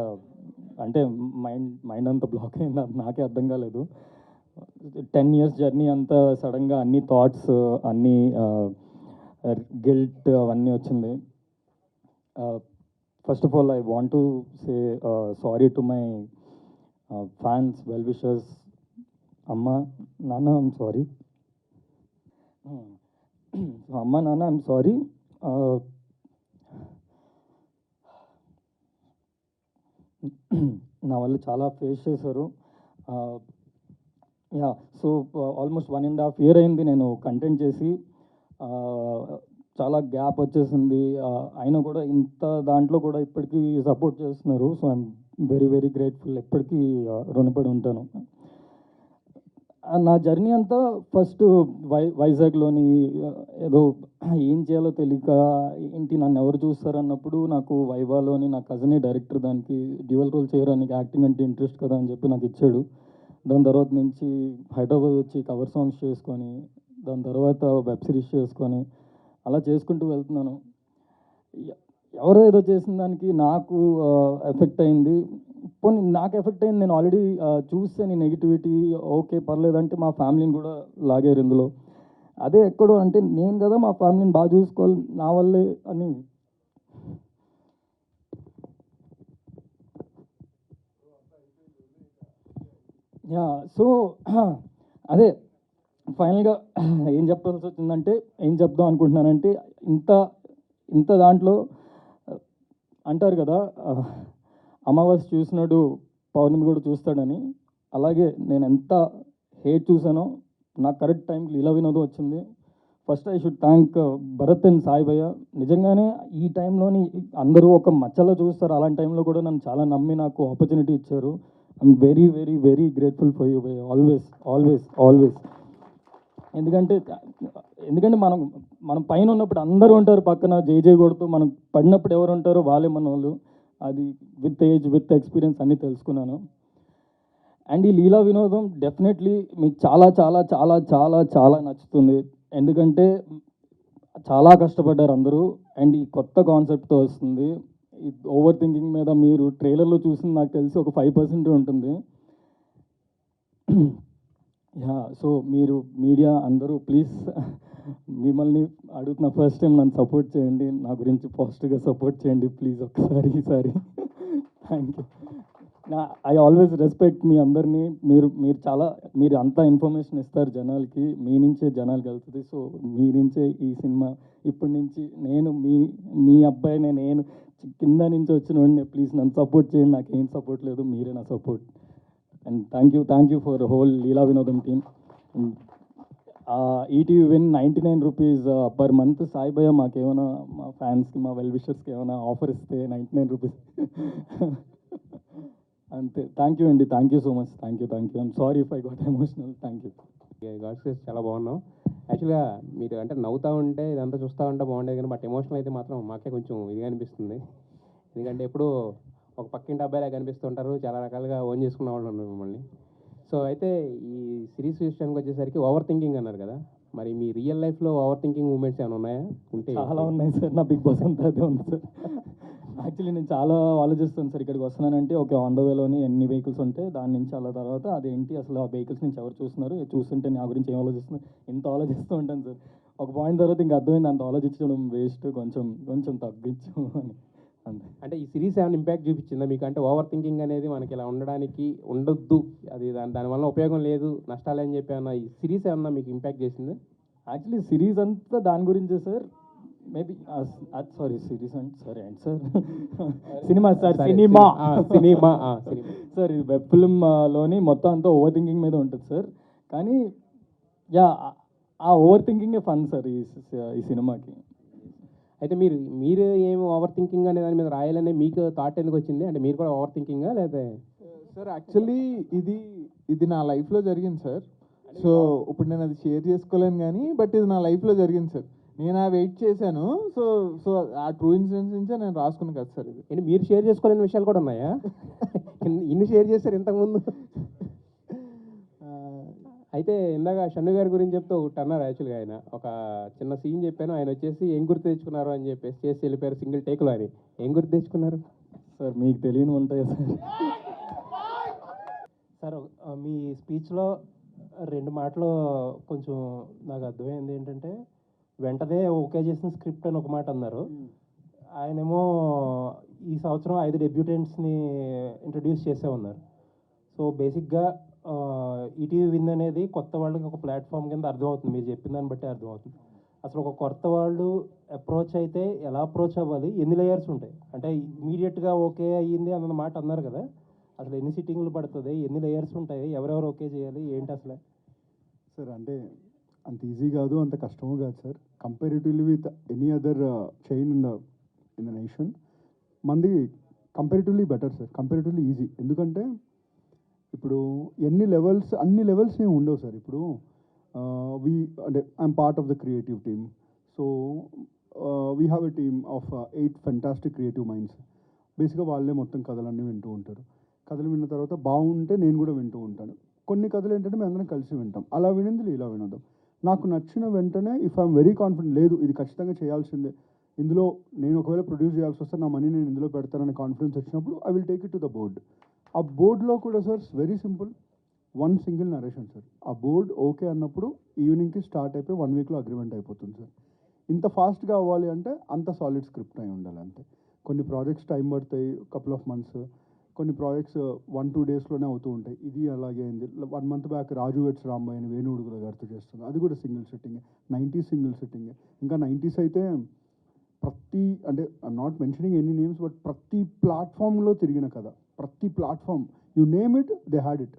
S7: అంటే మైండ్ అంతా బ్లాక్ అయింది, నాకే అర్థం కాలేదు. 10 years జర్నీ అంతా సడన్గా అన్ని థాట్స్, అన్నీ గిల్ట్ అవన్నీ వచ్చింది. First of all I want to say sorry to my fans, well wishers. అమ్మ నాన్న ఐమ్ సారీ. అమ్మ నాన్న ఐమ్ సారీ. నా వల్ల చాలా ఫేస్ చేశారు. యా, సో ఆల్మోస్ట్ 1.5 year అయింది నేను కంటెంట్ చేసి. చాలా గ్యాప్ వచ్చేసింది. అయినా కూడా ఇంత దాంట్లో కూడా ఇప్పటికీ సపోర్ట్ చేస్తున్నారు. So I'm very very grateful. ఎప్పటికీ రుణపడి ఉంటాను. నా జర్నీ అంతా ఫస్ట్ వైజాగ్లోని ఏదో ఏం చేయాలో తెలియక ఏంటి నన్ను ఎవరు చూస్తారన్నప్పుడు నాకు వైవాలోని నా కజినే డైరెక్టర్ దానికి డ్యూయల్ రోల్ చేయడానికి యాక్టింగ్ అంటే ఇంట్రెస్ట్ కదా అని చెప్పి నాకు ఇచ్చాడు. దాని తర్వాత నుంచి హైదరాబాద్ వచ్చి కవర్ సాంగ్స్ చేసుకొని దాని తర్వాత వెబ్ సిరీస్ చేసుకొని అలా చేసుకుంటూ వెళ్తున్నాను. ఎవరో ఏదో చేసిన దానికి నాకు ఎఫెక్ట్ అయింది. పోనీ నాకు ఎఫెక్ట్ అయింది, నేను ఆల్రెడీ చూసాను నెగిటివిటీ. ఓకే పర్లేదంటే మా ఫ్యామిలీని కూడా లాగారు ఇందులో. అదే ఎక్కడో అంటే నేను కదా మా ఫ్యామిలీని బాగా చూసుకోవాలి నా వల్లే అని. యా, సో అదే ఫైనల్గా ఏం చెప్పాల్సి వచ్చిందంటే, ఏం చెప్దాం అనుకుంటున్నానంటే, ఇంత దాంట్లో అంటారు కదా అమావాస్య చూసినాడు పౌర్ణమి కూడా చూస్తాడని. అలాగే నేను ఎంత హేట్ చూసానో నాకు కరెక్ట్ టైంకి లీలా వినోదం వచ్చింది. First I should thank Bharat and Sai భయ్య. నిజంగానే ఈ టైంలోని అందరూ ఒక మచ్చలో చూస్తారు, అలాంటి టైంలో కూడా నన్ను చాలా నమ్మి నాకు ఆపర్చునిటీ ఇచ్చారు. I'm very very very grateful for you భయ్య, ఆల్వేస్ ఆల్వేస్ ఆల్వేస్. ఎందుకంటే మనం పైన ఉన్నప్పుడు అందరూ ఉంటారు పక్కన జై జై కొడుతూ, మనం పడినప్పుడు ఎవరు ఉంటారో వాళ్ళే మన వాళ్ళు. అది విత్ ఏజ్ విత్ ఎక్స్పీరియన్స్ అన్నీ తెలుసుకున్నాను. అండ్ ఈ లీలా వినోదం డెఫినెట్లీ మీకు చాలా చాలా చాలా చాలా చాలా నచ్చుతుంది. ఎందుకంటే చాలా కష్టపడ్డారు అందరూ. అండ్ ఈ కొత్త కాన్సెప్ట్తో వస్తుంది. ఈ ఓవర్ థింకింగ్ మీద మీరు ట్రైలర్లో చూసింది నాకు తెలిసి ఒక 5% ఉంటుంది. యా, సో మీరు మీడియా అందరూ ప్లీజ్ మిమ్మల్ని అడుగుతున్న ఫస్ట్ టైం నన్ను సపోర్ట్ చేయండి, నా గురించి పాజిటివ్గా సపోర్ట్ చేయండి ప్లీజ్ ఒకసారి ఈసారి. Thank you. I always respect మీ అందరినీ. మీరు అంతా ఇన్ఫర్మేషన్ ఇస్తారు జనాలకి, మీ నుంచే జనాలకి వెళ్తుంది. సో మీ నుంచే ఈ సినిమా ఇప్పటి నుంచి మీ అబ్బాయినే, నేను కింద నుంచి వచ్చిన వాడిని. ప్లీజ్ నన్ను సపోర్ట్ చేయండి, నాకేం సపోర్ట్ లేదు, మీరే నా support. And thank you for whole Leela Vinodam team. ETV Win 99 rupees per month. Sai భయ్య మాకేమైనా మా ఫ్యాన్స్కి మా వెల్ విషర్స్కి ఏమైనా ఆఫర్ ఇస్తే 99 రూపీస్ అంతే. థ్యాంక్ యూ అండి, thank you so much. Thank you. I'm sorry if I got emotional. Thank you.
S8: గాడ్స్ చాలా బాగున్నాం. యాక్చువల్గా మీరు అంటే నవ్వుతూ ఉంటే ఇదంతా చూస్తూ ఉంటే బాగుండేది కానీ బట్ ఎమోషనల్ అయితే మాత్రం మాకే కొంచెం ఇదిగా అనిపిస్తుంది. ఎందుకంటే ఎప్పుడు ఒక పక్కింటి అబ్బాయిలా కనిపిస్తుంటారు, చాలా రకాలుగా ఓన్ చేసుకున్న వాళ్ళు ఉన్నారు మిమ్మల్ని. సో అయితే ఈ సిరీస్ విషయానికి వచ్చేసరికి ఓవర్ థింకింగ్ అన్నారు కదా, మరి మీ రియల్ లైఫ్లో ఓవర్ థింకింగ్ మూమెంట్స్ ఏమైనా ఉన్నాయా? ఉంటే
S7: చాలా ఉన్నాయి సార్. నా బిగ్ బాస్ అంతా అదే ఉంది సార్. యాక్చువల్లీ నేను చాలా ఆలోచిస్తాను సార్. ఇక్కడికి వస్తున్నానంటే ఒక ఆన్ ద వేలోని ఎన్ని వెహికల్స్ ఉంటే దాని నుంచి అలా తర్వాత అదేంటి అసలు ఆ వెహికల్స్ నుంచి ఎవరు చూస్తున్నారు, చూస్తుంటే నా గురించి ఏం ఆలోచిస్తున్నారు, ఇంత ఆలోచిస్తూ ఉంటాను సార్. ఒక పాయింట్ తర్వాత ఇంకా అర్థమైంది అంత ఆలోచించడం వేస్ట్, కొంచెం తగ్గించు అని. అంతే.
S8: అంటే ఈ సిరీస్ ఏమైనా ఇంపాక్ట్ చూపించిందా మీకు? అంటే ఓవర్ థింకింగ్ అనేది మనకి ఇలా ఉండడానికి ఉండొద్దు, అది దానివల్ల ఉపయోగం లేదు, నష్టాలు అని చెప్పి ఏమన్నా ఈ సిరీస్ ఏమన్నా మీకు ఇంపాక్ట్ చేసిందా?
S7: యాక్చువల్లీ సిరీస్ అంతా దాని గురించే సార్. మేబీ సారీ సిరీస్ అంటే సరే అండి sir, cinema sir, cinema sir. ఇది వెబ్ ఫిల్మ్లోని మొత్తం అంతా ఓవర్ థింకింగ్ మీద ఉంటుంది సార్. కానీ యా, ఆ ఓవర్ థింకింగే ఫన్ సార్ ఈ సినిమాకి.
S8: అయితే మీరు ఏమి ఓవర్ థింకింగ్ అనే దాని మీద రాయాలనే మీకు థాట్ ఎందుకు వచ్చింది? అంటే మీరు కూడా ఓవర్ థింకింగా లేదా?
S5: సార్ యాక్చువల్లీ ఇది నా లైఫ్లో జరిగింది సార్. సో ఇప్పుడు నేను అది షేర్ చేసుకోలేను కానీ బట్ ఇది నా లైఫ్లో జరిగింది సార్. నేను వెయిట్ చేశాను. సో ఆ ట్రూ ఇన్సిడెంట్స్ నుంచే నేను రాసుకున్నాను కదా సార్. ఇది
S8: ఏంటి మీరు షేర్ చేసుకోలేని విషయాలు కూడా ఉన్నాయా? ఇన్ని షేర్ చేశారు ఇంతకుముందు. అయితే ఇందాక షన్ను గారి గురించి చెప్తే ఒకటి అన్నారు. యాక్చువల్గా ఆయన ఒక చిన్న సీన్ చెప్పాను, ఆయన వచ్చేసి ఏం గుర్తు తెచ్చుకున్నారు అని చెప్పేసి చేసి వెళ్ళిపోయారు సింగిల్ టేక్లో అని. ఏం గుర్తు తెచ్చుకున్నారు
S7: సార్? మీకు తెలియని ఉంటాయా సార్?
S9: సార్ మీ స్పీచ్లో 2 మాటలు కొంచెం నాకు అర్థమైంది. ఏంటంటే వెంటనే ఓకే చేసిన స్క్రిప్ట్ అని ఒక మాట అన్నారు. ఆయనేమో ఈ సంవత్సరం 5 డెబ్యూటెంట్స్ని ఇంట్రడ్యూస్ చేసే ఉన్నారు. సో బేసిక్గా ఈటీవీ విన్ అనేది కొత్త వాళ్ళకి ఒక ప్లాట్ఫామ్ కింద అర్థమవుతుంది, మీరు చెప్పిన దాన్ని బట్టి అర్థమవుతుంది. అసలు ఒక కొత్త వాళ్ళు అప్రోచ్ అయితే ఎలా అప్రోచ్ అవ్వాలి, ఎన్ని లేయర్స్ ఉంటాయి అంటే ఇమీడియట్గా ఓకే అయ్యింది అన్న మాట అన్నారు కదా, అసలు ఎన్ని సిట్టింగ్లు పడుతుంది, ఎన్ని లేయర్స్ ఉంటాయి, ఎవరెవరు ఓకే చేయాలి, ఏంటి అసలు?
S6: సార్ అంటే అంత ఈజీ కాదు, అంత కష్టము కాదు sir. Comparatively with any other chain in the nation మంది comparatively better sir, comparatively easy. ఎందుకంటే ఇప్పుడు అన్ని లెవెల్స్ ఏమి ఉండవు సార్. ఇప్పుడు అంటే I'm part of the creative team. So we have a team of 8 fantastic creative minds. బేసిక్గా వాళ్ళే మొత్తం కథలన్నీ వింటూ ఉంటారు. కథలు విన్న తర్వాత బాగుంటే నేను కూడా వింటూ ఉంటాను. కొన్ని కథలు ఏంటంటే మేము అందరం కలిసి వింటాం. అలా వినింది ఇలా వినొద్దాం. నాకు నచ్చిన వెంటనే ఇఫ్ ఐఎమ్ వెరీ కాన్ఫిడెంట్, లేదు ఇది ఖచ్చితంగా చేయాల్సిందే, ఇందులో నేను ఒకవేళ ప్రొడ్యూస్ చేయాల్సి వస్తే నా మనీ నేను ఇందులో పెడతాననే కాన్ఫిడెన్స్ వచ్చినప్పుడు I will take it to the board. ఆ బోర్డ్లో కూడా sir very simple, 1 single narration sir. ఆ బోర్డ్ ఓకే అన్నప్పుడు ఈవినింగ్కి స్టార్ట్ అయిపోయి 1 వీక్లో అగ్రిమెంట్ అయిపోతుంది సార్. ఇంత ఫాస్ట్గా అవ్వాలి అంటే అంత సాలిడ్ స్క్రిప్ట్ అయి ఉండాలి అంతే. కొన్ని ప్రాజెక్ట్స్ టైం పడతాయి, కపుల్ ఆఫ్ మంత్స్. కొన్ని ప్రాజెక్ట్స్ 1-2 డేస్లోనే అవుతూ ఉంటాయి. ఇది అలాగే అయింది. 1 మంత్ బ్యాక్ రాజు వెట్స్ రాంబాయ్ అని వేణుగుల గారితో చేస్తుంది, అది కూడా single sitting. 90s single sitting. ఇంకా 90s అయితే ప్రతి, అంటే I'm not mentioning any names, but ప్రతి ప్లాట్ఫామ్లో తిరిగిన కదా, ప్రతి platform you name it they had it.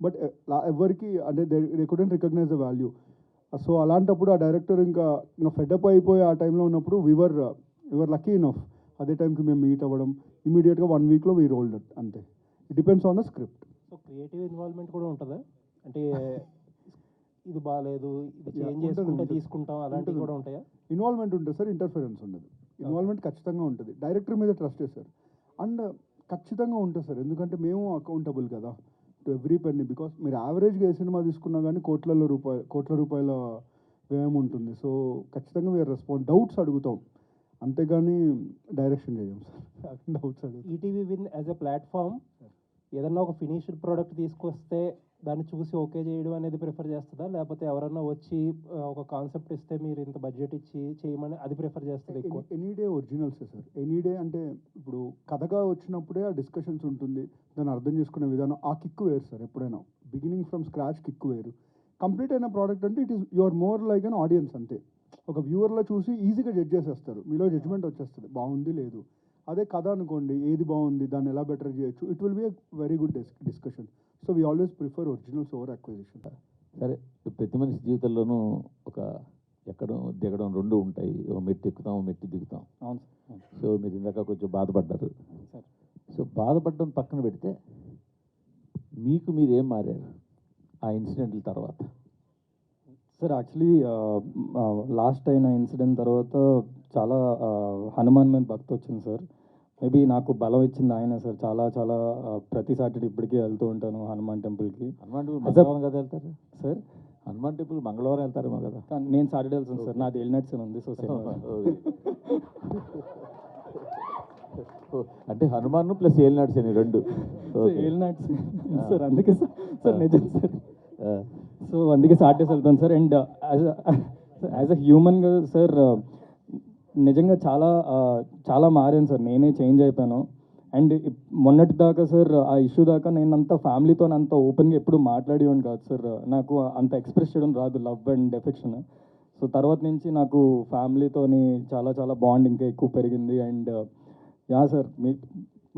S6: But ఎవరికి అంటే they couldn't recognise the value. So అలాంటప్పుడు ఆ డైరెక్టర్ ఇంకా ఫెడప్ అయిపోయి ఆ టైంలో ఉన్నప్పుడు వివర్ లక్కీ ఇనఫ్. అదే టైంకి మేము మీట్ అవ్వడం, ఇమీడియట్గా 1 వీక్లో వీ రోల్డ్ ఇట్ అంతే. It depends on the script.
S9: So creative involvement కూడా ఉంటుందా? అంటే ఇది బాగాలేదు, ఇది చేంజ్ చేసుకుంటే తీసుకుంటాం, అలాంటివి కూడా ఉంటాయా?
S6: ఇన్వాల్వ్మెంట్ ఉంటుంది సార్, ఇంటర్ఫరెన్స్ ఉండదు. ఇన్వాల్వ్మెంట్ ఖచ్చితంగా ఉంటుంది. డైరెక్టర్ మీద ట్రస్ట్ సార్. అండ్ ఖచ్చితంగా ఉంటుంది సార్, ఎందుకంటే మేము అకౌంటబుల్ కదా టు ఎవ్రీ పెన్నీ. బికాస్ మీరు యావరేజ్గా ఏ సినిమా తీసుకున్నా కానీ కోట్ల రూపాయల వ్యయం ఉంటుంది. సో ఖచ్చితంగా వీఆర్ రెస్పాన్స్, డౌట్స్ అడుగుతాం, అంతేగాని డైరెక్షన్ చేయం సార్. డౌట్స్ అడుగుతాం.
S9: ETV win as a platform ఏదన్నా ఒక ఫినిష్డ్ ప్రోడక్ట్ తీసుకొస్తే దాన్ని చూసి ఓకే చేయడం అనేది ప్రిఫర్ చేస్తుందా, లేకపోతే ఎవరన్నా వచ్చి ఒక కాన్సెప్ట్ ఇస్తే మీరు ఇంత బడ్జెట్ ఇచ్చి చేయమని అది ప్రిఫర్ చేస్తుంది ఎక్కువ?
S6: ఎనీ డే ఒరిజినల్సే సార్. ఎనీ డే అంటే ఇప్పుడు కథగా వచ్చినప్పుడే ఆ డిస్కషన్స్ ఉంటుంది, దాన్ని అర్థం చేసుకునే విధానం, ఆ కిక్ వేరు సార్. ఎప్పుడైనా బిగినింగ్ ఫ్రమ్ స్క్రాచ్ కిక్ వేరు. కంప్లీట్ అయిన ప్రోడక్ట్ అంటే it is you are more like an audience అంతే. ఒక వ్యూవర్లో చూసి ఈజీగా జడ్జ్ చేసేస్తారు, మీలో జడ్జ్మెంట్ వచ్చేస్తుంది బాగుంది లేదు. అదే కథ అనుకోండి, ఏది బాగుంది, దాన్ని ఎలా బెటర్ చేయొచ్చు, it will be a very good discussion. So we always prefer originals over acquisition.
S10: సరే, ప్రతి మనిషి జీవితంలోనూ ఒక ఎక్కడం దిగడం 2 ఉంటాయి. ఒక మెట్టు ఎక్కుతాం, ఒక మెట్టు దిగుతాం.
S7: అవును.
S10: సో మీరు ఇందాక కొంచెం బాధపడ్డారు. సో బాధపడడం పక్కన పెడితే మీకు మీరు ఏం మారారు ఆ ఇన్సిడెంట్ల తర్వాత?
S7: సార్ యాక్చువల్లీ లాస్ట్ అయిన ఇన్సిడెంట్ తర్వాత చాలా హనుమాన్ మీద భక్తి వచ్చింది సార్. మేబీ నాకు బలం ఇచ్చింది ఆయన సార్. చాలా చాలా ప్రతి సాటర్డే ఇప్పటికీ వెళ్తూ ఉంటాను హనుమాన్ టెంపుల్కి.
S10: హనుమాన్ టెంపుల్ మంగళవారం కదా వెళ్తారు
S7: సార్?
S10: హనుమాన్ టెంపుల్ మంగళవారం వెళ్తారేమో కదా?
S7: నేను సాటర్డే వెళ్తాను సార్, నాది ఎల్నట్స్ అని ఉంది. సో
S10: అంటే హనుమాన్ ప్లస్ ఏలినాడ్స్ అని 2
S7: ఏలినాడ్స్ సార్, అందుకే సార్ నిజం సార్. సో అందుకే సాటర్డేస్ వెళ్తాను సార్. అండ్ యాజ్ అ హ్యూమన్గా సార్ నిజంగా చాలా మారాను సార్. నేనే చేంజ్ అయిపోయాను. అండ్ మొన్నటి దాకా సార్ ఆ ఇష్యూ దాకా నేను అంత ఫ్యామిలీతో అంత ఓపెన్గా ఎప్పుడు మాట్లాడేవాడిని కాదు సార్. నాకు అంత ఎక్స్ప్రెస్ చేయడం రాదు, లవ్ అండ్ ఎఫెక్షన్. సో తర్వాత నుంచి నాకు ఫ్యామిలీతోని చాలా బాండ్ ఇంకా ఎక్కువ పెరిగింది. అండ్ యా సార్,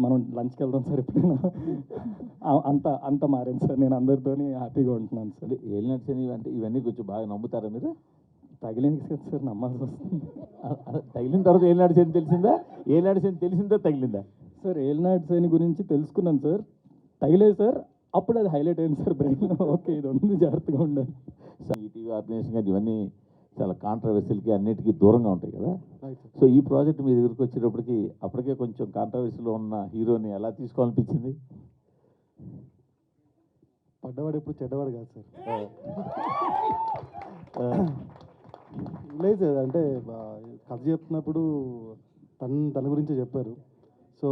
S7: మనం లంచ్కి వెళ్దాం సార్ ఎప్పుడైనా. అంత మారాను సార్, నేను అందరితోని హ్యాపీగా ఉంటున్నాను సార్.
S10: ఏలినాడ్స్ అని అంటే ఇవన్నీ కొంచెం బాగా నమ్ముతారా మీరు?
S7: తగిలింది కదా సార్, నమ్మాల్సి వస్తుంది.
S10: తగిలిన తర్వాత ఏలినాడ్స్ అని తెలిసిందా? ఏలినాడ్స్ అని తెలిసిందా తగిలిందా?
S7: సార్ ఏలినాడ్స్ అని గురించి తెలుసుకున్నాను సార్, తగిలేదు సార్. అప్పుడు అది హైలైట్ అయింది సార్ బ్రెయిన్. ఓకే, ఇది ఉంది, జాగ్రత్తగా ఉండాలి.
S10: ఈటీవీ ఆర్గనైజేషన్ కానీ ఇవన్నీ చాలా కాంట్రవర్సీలకి అన్నిటికీ దూరంగా ఉంటాయి కదా. సో ఈ ప్రాజెక్ట్ మీ దగ్గరికి వచ్చేటప్పటికి అప్పటికే కొంచెం కాంట్రవర్సీలో ఉన్న హీరోని ఎలా తీసుకోవాలనిపించింది?
S2: పడ్డవాడు ఎప్పుడు చెడ్డవాడు కాదు సార్. లేదు సార్, అంటే కథ చెప్తున్నప్పుడు తన గురించే చెప్పారు. సో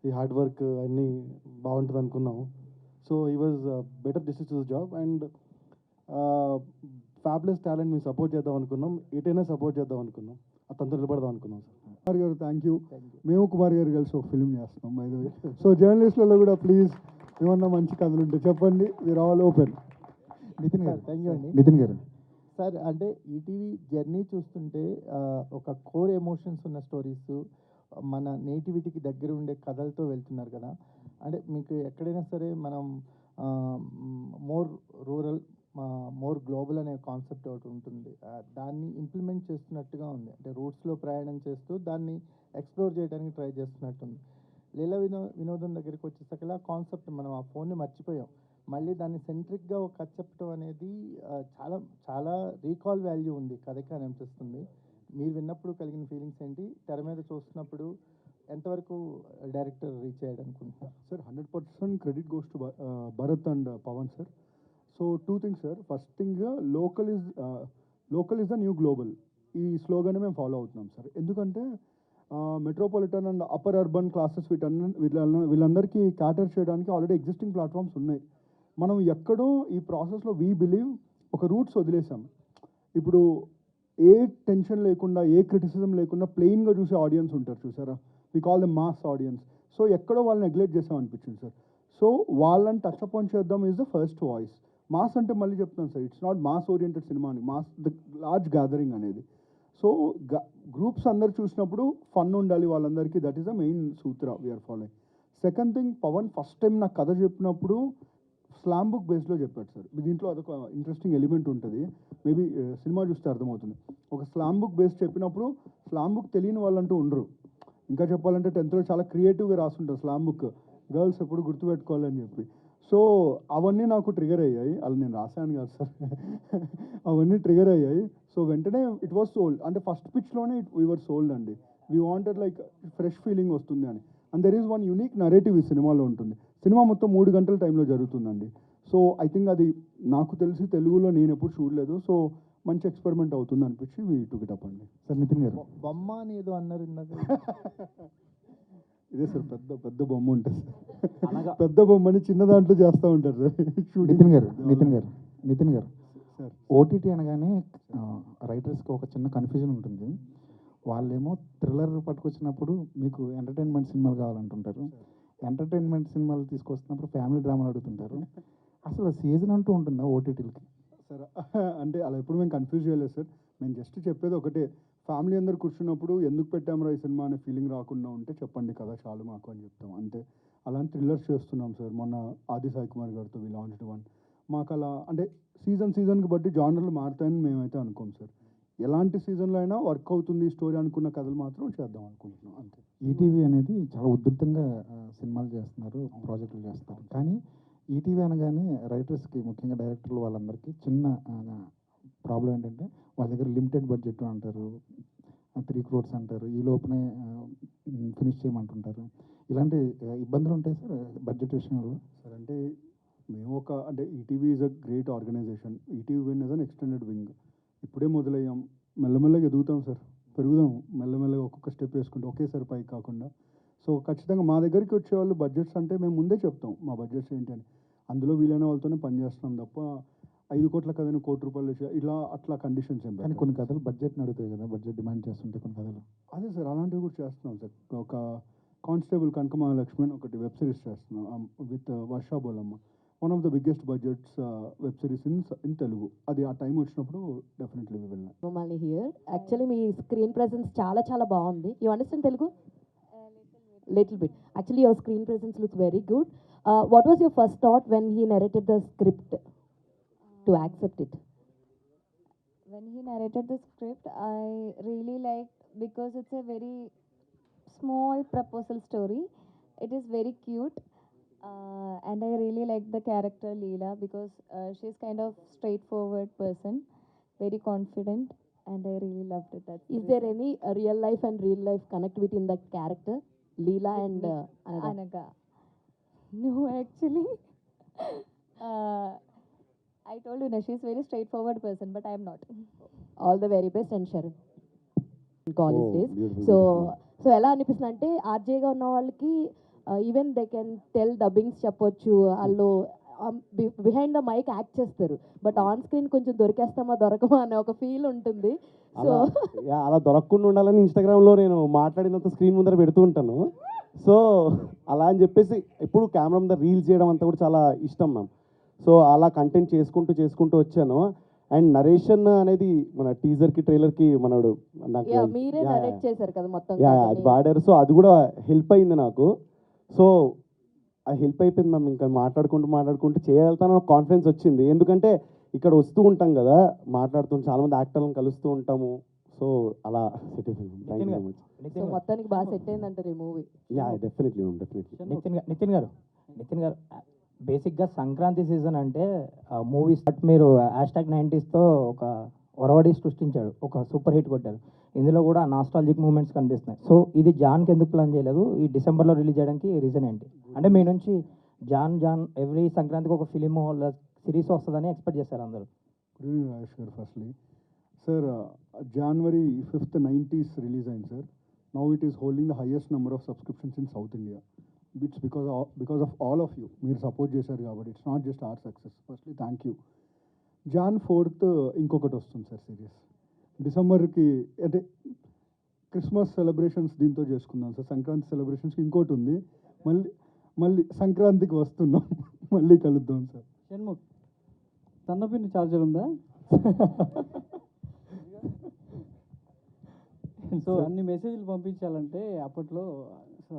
S2: ఈ హార్డ్ వర్క్ అన్నీ బాగుంటుంది అనుకున్నాము. సో ఈ was better justice to the job. And
S6: fabulous talent మేము సపోర్ట్ చేద్దాం అనుకున్నాం, ఎటైనా సపోర్ట్ చేద్దాం అనుకున్నాం, అతనితో నిలబడదాం అనుకున్నాం సార్. కుమార్ గారు థ్యాంక్ యూ. మేము కుమార్ గారు కలిసి ఒక ఫిల్మ్ చేస్తున్నాం బై ద వే. సో జర్నలిస్టులలో కూడా ప్లీజ్ ఏమన్నా మంచి కథలు ఉంటే చెప్పండి, వీఆర్ ఆల్ ఓపెన్.
S11: నితిన్ గారు
S6: థ్యాంక్ యూ అండి.
S11: నితిన్ గారు సార్, అంటే ఈటీవీ జర్నీ చూస్తుంటే ఒక కోర్ ఎమోషన్స్ ఉన్న స్టోరీస్, మన నేటివిటీకి దగ్గర ఉండే కథలతో వెళ్తున్నారు కదా. అంటే మీకు ఎక్కడైనా సరే మనం మోర్ రూరల్ మోర్ గ్లోబల్ అనే కాన్సెప్ట్ ఒకటి ఉంటుంది, దాన్ని ఇంప్లిమెంట్ చేస్తున్నట్టుగా ఉంది. అంటే రూట్స్లో ప్రయాణం చేస్తూ దాన్ని ఎక్స్ప్లోర్ చేయడానికి ట్రై చేస్తున్నట్టుంది. లీలా వినోదం దగ్గరికి వచ్చేసరికి కాన్సెప్ట్ మనం ఆ ఫోన్ని మర్చిపోయాం, మళ్ళీ దాన్ని సెంట్రిక్గా ఒక కథ చెప్పడం అనేది చాలా చాలా రీకాల్ వాల్యూ ఉంది కథకి అని అనిపిస్తుంది. మీరు విన్నప్పుడు కలిగిన ఫీలింగ్స్ ఏంటి? తెర మీద చూస్తున్నప్పుడు ఎంతవరకు డైరెక్టర్ రీచ్ అయ్యాడు అనుకుంటున్నారు?
S6: Sir 100% credit goes to Bharat and Pavan sir. So 2 things sir. First thing, local is the new global. ఈ స్లోగన్ మేము ఫాలో అవుతున్నాం సార్. ఎందుకంటే metropolitan and upper urban classes వీళ్ళందరికీ క్యాటర్ చేయడానికి ఆల్రెడీ ఎగ్జిస్టింగ్ ప్లాట్ఫామ్స్ ఉన్నాయి. మనం ఎక్కడో ఈ ప్రాసెస్లో వీ బిలీవ్ ఒక రూట్స్ వదిలేసాం. ఇప్పుడు ఏ టెన్షన్ లేకుండా, ఏ క్రిటిసిజం లేకుండా ప్లెయిన్గా చూసే ఆడియన్స్ ఉంటారు చూసారా, we call the mass audience. So ఎక్కడో వాళ్ళని నెగ్లెక్ట్ చేసాం అనిపించింది సార్. సో వాళ్ళని టచ్ అపాన్ చేద్దాం is the first voice. Mass అంటే మళ్ళీ చెప్తాను sir, it's not mass oriented cinema అని, మాస్ ద లార్జ్ గ్యాదరింగ్ అనేది. సో గ్రూప్స్ అందరు చూసినప్పుడు ఫన్ ఉండాలి వాళ్ళందరికీ, దట్ ఈస్ ద మెయిన్ సూత్ర we're following. Second thing, Pavan first time నాకు కథ చెప్పినప్పుడు స్లామ్ బుక్ బేస్లో చెప్పాడు సార్. దీంట్లో అదొక ఇంట్రెస్టింగ్ ఎలిమెంట్ ఉంటుంది, మేబీ సినిమా చూస్తే అర్థమవుతుంది. ఒక స్లామ్ బుక్ బేస్ చెప్పినప్పుడు స్లామ్ బుక్ తెలియని వాళ్ళంటూ ఉండరు. ఇంకా చెప్పాలంటే 10th చాలా క్రియేటివ్గా రాస్తుంటారు స్లామ్ బుక్, గర్ల్స్ ఎప్పుడు గుర్తుపెట్టుకోవాలని చెప్పి. సో అవన్నీ నాకు ట్రిగర్ అయ్యాయి. అలా నేను రాశాను కాదు సార్, అవన్నీ ట్రిగర్ అయ్యాయి. సో వెంటనే ఇట్ వాస్ సోల్డ్. అంటే ఫస్ట్ పిచ్లోనే వీ వర్ సోల్డ్ అండి. We wanted like fresh feeling వస్తుంది అని. And there is one unique narrative ఈ సినిమాలో ఉంటుంది. సినిమా మొత్తం 3 గంటల టైంలో జరుగుతుందండి. సో ఐ థింక్ అది నాకు తెలిసి తెలుగులో నేను ఎప్పుడు చూడలేదు. సో మంచి ఎక్స్పెరిమెంట్ అవుతుంది అనిపించి వీ టుక్ ఇట్ అప్ అండి.
S11: సార్ నితిన్ గారు బొమ్మ అని ఏదో అన్నారు ఇందాక.
S6: ఇదే సార్ పెద్ద బొమ్మ ఉంటుంది సార్. పెద్ద బొమ్మని చిన్న దాంట్లో చేస్తూ ఉంటారు సార్.
S11: నితిన్ గారు సార్, ఓటీటీ అనగానే రైటర్స్కి ఒక చిన్న కన్ఫ్యూజన్ ఉంటుంది. వాళ్ళేమో థ్రిల్లర్ పట్టుకొచ్చినప్పుడు మీకు ఎంటర్టైన్మెంట్ సినిమాలు కావాలంటుంటారు, ఎంటర్టైన్మెంట్ సినిమాలు తీసుకొస్తున్నప్పుడు ఫ్యామిలీ డ్రామాలు అడుగుతుంటారు. అసలు సీజన్ అంటూ ఉంటుందా ఓటీటీలకి?
S6: సార్ అంటే అలా ఎప్పుడు మేము కన్ఫ్యూజ్ చేయలేదు సార్. మేము జస్ట్ చెప్పేది ఒకటే, ఫ్యామిలీ అందరు కూర్చున్నప్పుడు ఎందుకు పెట్టామరా ఈ సినిమా అనే ఫీలింగ్ రాకుండా ఉంటే చెప్పండి కదా చాలు మాకు అని చెప్తాం అంతే. అలాంటి థ్రిల్లర్స్ చేస్తున్నాం సార్. మొన్న ఆది సాయి కుమార్ గారితో వి లాంచ్డ్ వన్. మాకు అలా అంటే సీజన్కి బట్టి జానర్లు మారుతాయని మేమైతే అనుకోం సార్. ఎలాంటి సీజన్లో అయినా వర్క్ అవుతుంది స్టోరీ అనుకున్న కథలు మాత్రం చేద్దాం అనుకుంటున్నాం అంతే.
S11: ఈటీవీ అనేది చాలా ఉధృతంగా సినిమాలు చేస్తున్నారు, ప్రాజెక్టులు చేస్తున్నారు. కానీ ఈటీవీ అనగానే రైటర్స్కి, ముఖ్యంగా డైరెక్టర్లు వాళ్ళందరికీ చిన్న ప్రాబ్లం ఏంటంటే వాళ్ళ దగ్గర లిమిటెడ్ బడ్జెట్ అంటారు, 3 crores అంటారు, ఈ లోపునే ఫినిష్ చేయమంటుంటారు. ఇలాంటి ఇబ్బందులు ఉంటాయి సార్ బడ్జెట్ విషయంలో?
S6: సార్ అంటే మేము అంటే ETV is a great organisation. ETV win is an extended wing. ఇప్పుడే మొదలయ్యాం, మెల్లమెల్లగా ఎదుగుతాం సార్, పెరుగుదాం మెల్లమెల్లగా, ఒక్కొక్క స్టెప్ వేసుకుంటే ఒకేసారి పైకి కాకుండా. సో ఖచ్చితంగా మా దగ్గరికి వచ్చేవాళ్ళు బడ్జెట్స్ అంటే మేము ముందే చెప్తాం మా బడ్జెట్స్ ఏంటి అని. అందులో వీలైన వాళ్ళతోనే పనిచేస్తున్నాం తప్ప 5 కోట్ల కథను 1 కోటి రూపాయలు ఇలా అట్లా కండిషన్స్ ఏం.
S11: కానీ కొన్ని కథలు బడ్జెట్ని అడుగుతాయి కదా, బడ్జెట్ డిమాండ్ చేస్తుంటే కొన్ని కథలు.
S6: అదే సార్, అలాంటివి కూడా చేస్తున్నాం సార్. ఒక కానిస్టేబుల్ కనకమహాలక్ష్మి అని ఒకటి వెబ్ సిరీస్ చేస్తున్నాం with Varsha Bollamma. One of the biggest budgets web series in Telugu. అది ఆ టైం వచ్చినప్పుడు డెఫినెట్లీ వి విల్.
S12: మమ్మల్ని హియర్ యాక్చువల్లీ మీ స్క్రీన్ ప్రెసెన్స్ చాలా బాగుంది. You understand Telugu? Little bit. Actually your screen presence look very good. What was your first thought when he narrated the script to accept it?
S3: When he narrated the script, I really liked, because it's a very small proposal story. It is very cute, and I really liked the character Leela, because she's kind of straightforward person, very confident, and I really loved it.
S12: Is there any real life and real life connect between that character, Leela and
S3: Anaga? No, actually. I told you, she's very straightforward person, but I am not.
S12: All the very best and Sharon. College days. So ఎలా అనిపిస్తుంది అంటే ఆర్జేగా ఉన్న వాళ్ళకి even they can tell dubbings చెప్పొచ్చు, వాళ్ళు బిహైండ్ ద మైక్ యాక్ట్ చేస్తారు, బట్ ఆన్ స్క్రీన్ కొంచెం దొరికేస్తామా దొరకమా అనే ఒక ఫీల్ ఉంటుంది. సో
S2: అలా దొరకకుండా ఉండాలని ఇన్స్టాగ్రామ్లో నేను మాట్లాడినంత స్క్రీన్ ముందర పెడుతూ ఉంటాను. సో అలా అని చెప్పేసి ఎప్పుడు కెమెరా ముందర రీల్స్ చేయడం అంతా కూడా చాలా ఇష్టం మ్యామ్. సో అలా కంటెంట్ చేసుకుంటూ వచ్చాను. అండ్ నరేషన్ అనేది మన టీజర్కి ట్రైలర్కి మనడు
S12: మీరే నరేట్ చేశారు కదా మొత్తం.
S2: అది వాడారు. సో అది కూడా హెల్ప్ అయింది నాకు. సో అది హెల్ప్ అయిపోయింది మ్యామ్. ఇంకా మాట్లాడుకుంటూ చేయగలుగుతాను కాన్ఫిడెన్స్ వచ్చింది. ఎందుకంటే ఇక్కడ వస్తూ ఉంటాం కదా, మాట్లాడుతుంటాం, చాలామంది యాక్టర్లను కలుస్తూ ఉంటాము. సో అలా సెట్ అయిపోయింది. Thank you very much.
S12: So మొత్తానికి బాగా సెట్ అయిందంటారు ఈ movie.
S2: Definitely ma'am, definitely.
S13: Nitin గారు బేసిక్గా సంక్రాంతి సీజన్ అంటే మూవీస్ మీరు #90sతో ఒక ఒరవడి సృష్టించాడు, ఒక సూపర్ హిట్ కొట్టారు. ఇందులో కూడా నాస్టాలజిక్ మూమెంట్స్ కనిపిస్తున్నాయి. సో ఇది జాన్కి ఎందుకు ప్లాన్ చేయలేదు? ఈ డిసెంబర్లో రిలీజ్ చేయడానికి రీజన్ ఏంటి? అంటే మీ నుంచి జాన్ ఎవ్రీ సంక్రాంతికి ఒక ఫిలిం సిరీస్ వస్తుందని ఎక్స్పెక్ట్ చేశారు అందరూ.
S6: Good evening Rajesh garu. Firstly sir, January 5th 90s release అయింది sir. Now it is holding the highest number of subscriptions in south India. It's because of all of you. మీరు సపోర్ట్ చేశారు కాబట్టి. It's not just our success. Firstly thank you. Jan 4th ఇంకొకటి వస్తుంది సార్ సిరీస్. డిసెంబర్కి అంటే క్రిస్మస్ సెలబ్రేషన్స్ దీంతో చేసుకుందాం సార్. సంక్రాంతి సెలబ్రేషన్స్కి ఇంకోటి ఉంది. మళ్ళీ సంక్రాంతికి వస్తున్నాం. మళ్ళీ కలుద్దాం సార్.
S1: షణ్ముఖ్, సన్నపిన్ని చార్జర్ ఉందా? సో అన్ని మెసేజ్లు పంపించాలంటే అప్పట్లో సో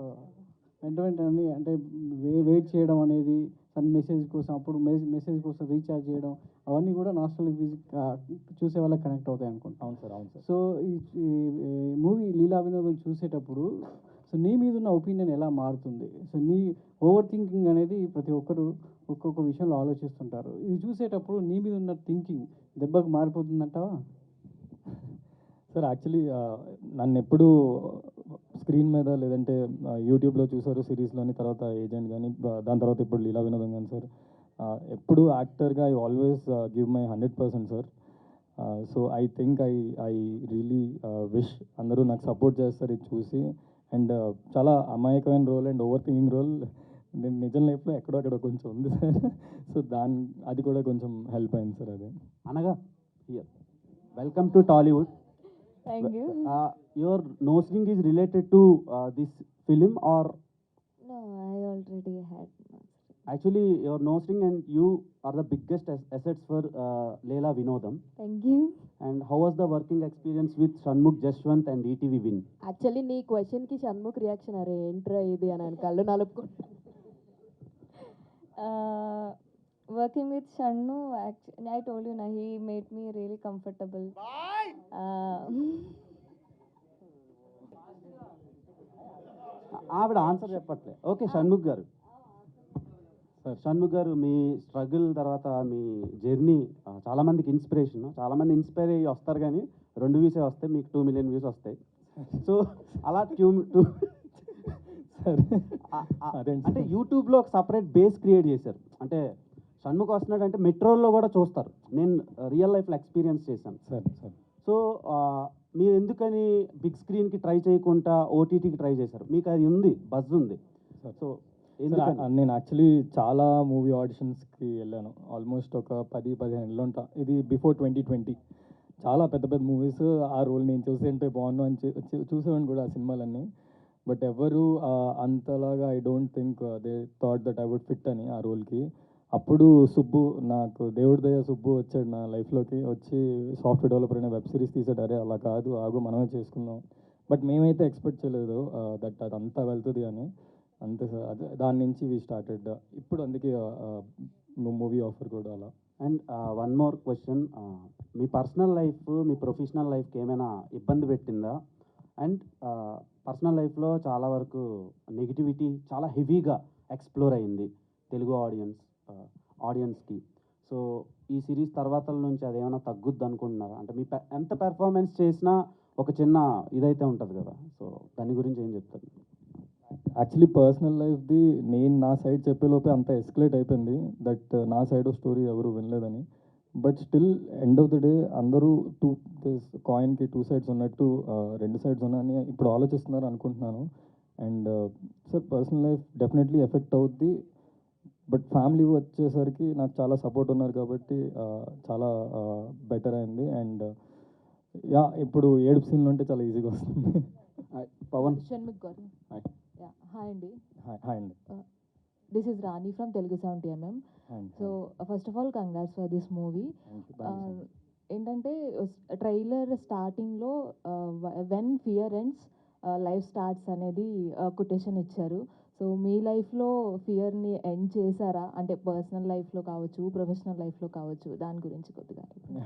S1: వెంటనే అంటే వెయిట్ చేయడం అనేది సన్ మెసేజ్ కోసం, అప్పుడు మెసేజ్ కోసం రీఛార్జ్ చేయడం, అవన్నీ కూడా నాస్టాల్జిక్ మ్యూజిక్ చూసే వాళ్ళకి కనెక్ట్ అవుతాయి అనుకుంటా.
S7: అవును సార్.
S1: సో ఈ మూవీ లీలా వినోదం చూసేటప్పుడు సో నీ మీద ఉన్న ఒపీనియన్ ఎలా మారుతుంది? సో నీ ఓవర్ థింకింగ్ అనేది ప్రతి ఒక్కరు ఒక్కొక్క విషయంలో ఆలోచిస్తుంటారు. ఇది చూసేటప్పుడు నీ మీద ఉన్న థింకింగ్ దెబ్బకు మారిపోతుందంటావా?
S7: సార్ యాక్చువల్లీ నన్ను ఎప్పుడు స్క్రీన్ మీద లేదంటే యూట్యూబ్లో చూసారు, సిరీస్లోని, తర్వాత ఏజెంట్ కానీ, దాని తర్వాత ఇప్పుడు లీలా వినోదం కానీ సార్, ఎప్పుడు యాక్టర్గా I always give my 100% sir. So I think I really wish అందరూ నాకు సపోర్ట్ చేస్తారు ఇది చూసి. అండ్ చాలా అమాయకమైన role and over thinking role నేను నిజం లైఫ్లో ఎక్కడో కొంచెం ఉంది సార్. సో అది కూడా కొంచెం హెల్ప్ అయింది సార్. అది
S2: అనగా welcome to Tollywood.
S3: Thank you.
S2: Your nose ring is related to this film or?
S3: No, I already had.
S2: Actually, your nose ring and you are the biggest assets for Leela Vinodam.
S3: Thank you.
S2: And how was the working experience with Shanmugh Jashwant and ETV Win?
S12: Actually నీ క్వశ్చన్కి షణ్ముఖ్ రియాక్షన్ అరే ఏంట్రా ఇది అని ఆయన కళ్ళు నలుపుకుంటా.
S3: Working with Shannu, actually, I told you, he made me really comfortable.
S2: ఆవిడ ఆన్సర్ చెప్పట్లే. ఓకే, షణ్ముఖ్ గారు. షణ్ముఖ్ గారు, మీ స్ట్రగుల్ తర్వాత మీ జర్నీ చాలామందికి ఇన్స్పిరేషన్. చాలామంది ఇన్స్పైర్ అయ్యి వస్తారు కానీ 2 వ్యూసే వస్తాయి, మీకు 2 million వ్యూస్ వస్తాయి. సో అలా అంటే యూట్యూబ్లో ఒక సపరేట్ బేస్ క్రియేట్ చేశారు. అంటే షణ్ముఖ్ వస్తున్నాడు అంటే మెట్రోల్లో కూడా చూస్తారు. నేను రియల్ లైఫ్లో ఎక్స్పీరియన్స్ చేశాను
S7: సార్.
S2: సో మీరు ఎందుకని బిగ్ స్క్రీన్కి ట్రై చేయకుండా ఓటీటీకి ట్రై చేశారు? మీకు అది ఉంది, బజ్ ఉంది. సో
S7: నేను యాక్చువల్లీ చాలా మూవీ ఆడిషన్స్కి వెళ్ళాను. ఆల్మోస్ట్ ఒక 10-15 ఏళ్ళు ఉంటా. ఇది బిఫోర్ 2020. చాలా పెద్ద మూవీస్ ఆ రోల్ నేను చూసేంటే బాగున్నాను అని చూసేవాడిని కూడా ఆ సినిమాలన్నీ. బట్ ఎవరు అంతలాగా I don't think they thought that I would fit అని ఆ రోల్కి. అప్పుడు సుబ్బు, నాకు దేవుడి దయ సుబ్బు వచ్చాడు నా లైఫ్లోకి. వచ్చి సాఫ్ట్వేర్ డెవలపర్ అనే వెబ్ సిరీస్ తీసాడు. అరే అలా కాదు, ఆగు మనమే చేసుకుందాం. బట్ మేమైతే ఎక్స్పెక్ట్ చేయలేదు దట్ అదంతా వెళ్తుంది అని. అంతే సార్. అదే దాని నుంచి వీ స్టార్టెడ్. ఇప్పుడు అందుకే మూవీ ఆఫర్ కూడా అలా.
S2: And one more question, me personal life me professional లైఫ్కి ఏమైనా ఇబ్బంది పెట్టిందా? అండ్ పర్సనల్ లైఫ్లో చాలా వరకు నెగిటివిటీ చాలా హెవీగా ఎక్స్ప్లోర్ అయింది తెలుగు ఆడియన్స్కి. సో ఈ సిరీస్ తర్వాత నుంచి అదేమైనా తగ్గుద్ది అనుకుంటున్నారా? అంటే మీ ఎంత పెర్ఫార్మెన్స్ చేసినా ఒక చిన్న ఇదైతే ఉంటుంది కదా. సో దాని గురించి ఏం చెప్తారు?
S7: యాక్చువల్లీ పర్సనల్ లైఫ్ది నేను నా సైడ్ చెప్పేలోపే అంత ఎస్కలేట్ అయిపోయింది దట్ నా సైడ్ ఆఫ్ స్టోరీ ఎవరు వినలేదని. But still end of the day అందరూ కాయిన్కి 2 sides ఉన్నట్టు 2 sides ఉన్నాయని ఇప్పుడు ఆలోచిస్తున్నారు అనుకుంటున్నాను. And sir personal life definitely effect అవుద్ది. బట్ ఫ్యామిలీ వచ్చేసరికి నాకు చాలా సపోర్ట్ ఉన్నారు కాబట్టి చాలా బెటర్ అయింది. అండ్ యా ఇప్పుడు ఏడుపు సీన్లు ఉంటే చాలా ఈజీగా వస్తుంది.
S2: పవన్
S12: షణ్ముఖ్ గారు. హాయ్ అండి.
S7: హాయ్ అండి.
S12: This is Rani from Telugu 70mm. So first of all congrats for this movie. ఏంటంటే ట్రైలర్ స్టార్టింగ్లో when fear ends life starts అనేది కొటేషన్ ఇచ్చారు. సో మీ లైఫ్లో ఫియర్ని ఎండ్ చేశారా? అంటే పర్సనల్ లైఫ్లో కావచ్చు, ప్రొఫెషనల్ లైఫ్లో కావచ్చు, దాని గురించి కొద్దిగా.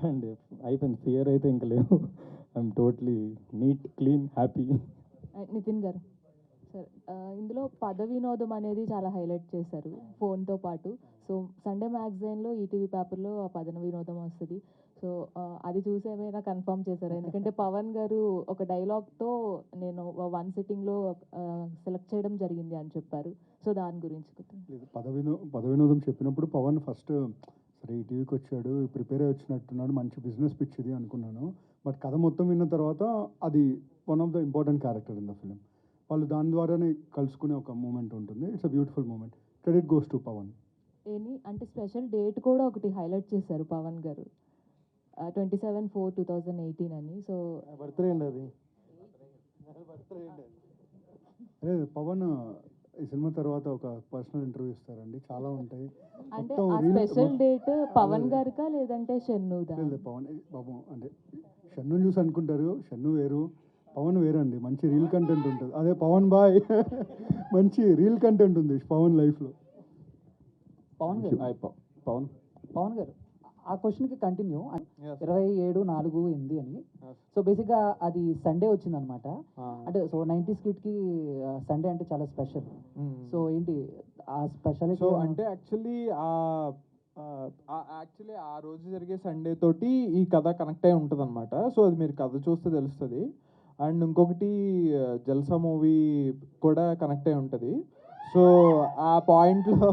S7: అండి అయిపోయింది, ఫియర్ అయితే ఇంకా లేవు. I'm totally neat, clean, happy.
S12: Nitin గారు సార్, ఇందులో పద వినోదం అనేది చాలా హైలైట్ చేశారు ఫోన్తో పాటు. సో సండే మ్యాగజైన్లో, ఈటీవీ పేపర్లో ఆ పద వినోదం వస్తుంది. సో అది చూసి ఏమైనా కన్ఫర్మ్ చేశారు? ఎందుకంటే పవన్ గారు ఒక డైలాగ్తో నేను వన్ సిట్టింగ్లో సెలెక్ట్ చేయడం జరిగింది అని చెప్పారు. సో దాని గురించి
S6: లేదు, పద వినోదం చెప్పినప్పుడు పవన్ ఫస్ట్ సరే ఈ టీవీకి వచ్చాడు, ప్రిపేర్ అయ్యి వచ్చినట్టున్నాడు, మంచి బిజినెస్ పిచ్ ఇది అనుకున్నాను. బట్ కథ మొత్తం విన్న తర్వాత అది one of the important character in the film. వాళ్ళు దాని ద్వారానే కలుసుకునే ఒక మూమెంట్ ఉంటుంది. It's a beautiful moment. Credit goes to Pavan.
S12: అంటే స్పెషల్ డేట్ కూడా ఒకటి హైలైట్ చేశారు పవన్ గారు, 27/4/2018 అని. సో
S11: బర్త్డే అండి అది.
S6: లేదు, పవన్ ఈ సినిమా తర్వాత ఒక పర్సనల్ ఇంటర్వ్యూ ఇస్తారండి, చాలా ఉంటాయి.
S12: అంటే ఆ స్పెషల్ డేట్ పవన్ గారికా లేదంటే షన్నుదా?
S6: లేదు, పవన్ బాబు అంటే షన్ను చూసి అనుకుంటారు, షన్ను వేరు, పవన్ వేరండి. మంచి రీల్ కంటెంట్ ఉంటుంది. అదే పవన్ బాయ్ మంచి రీల్ కంటెంట్ ఉంది పవన్ లైఫ్లో.
S13: పవన్ గారు, పవన్ గారు ఆ క్వశ్చన్కి కంటిన్యూ 27/4/8 అని. సో బేసిక్గా అది సండే వచ్చిందనమాట. అంటే సో 90s కిడ్కి సండే అంటే చాలా స్పెషల్. సో ఏంటి ఆ స్పెషాలిటీ?
S5: సో అంటే యాక్చువల్లీ ఆ రోజు జరిగే సండే తోటి ఈ కథ కనెక్ట్ అయి ఉంటుంది అనమాట. సో అది మీరు కథ చూస్తే తెలుస్తుంది. అండ్ ఇంకొకటి జల్సా మూవీ కూడా కనెక్ట్ అయి ఉంటుంది. సో ఆ పాయింట్లో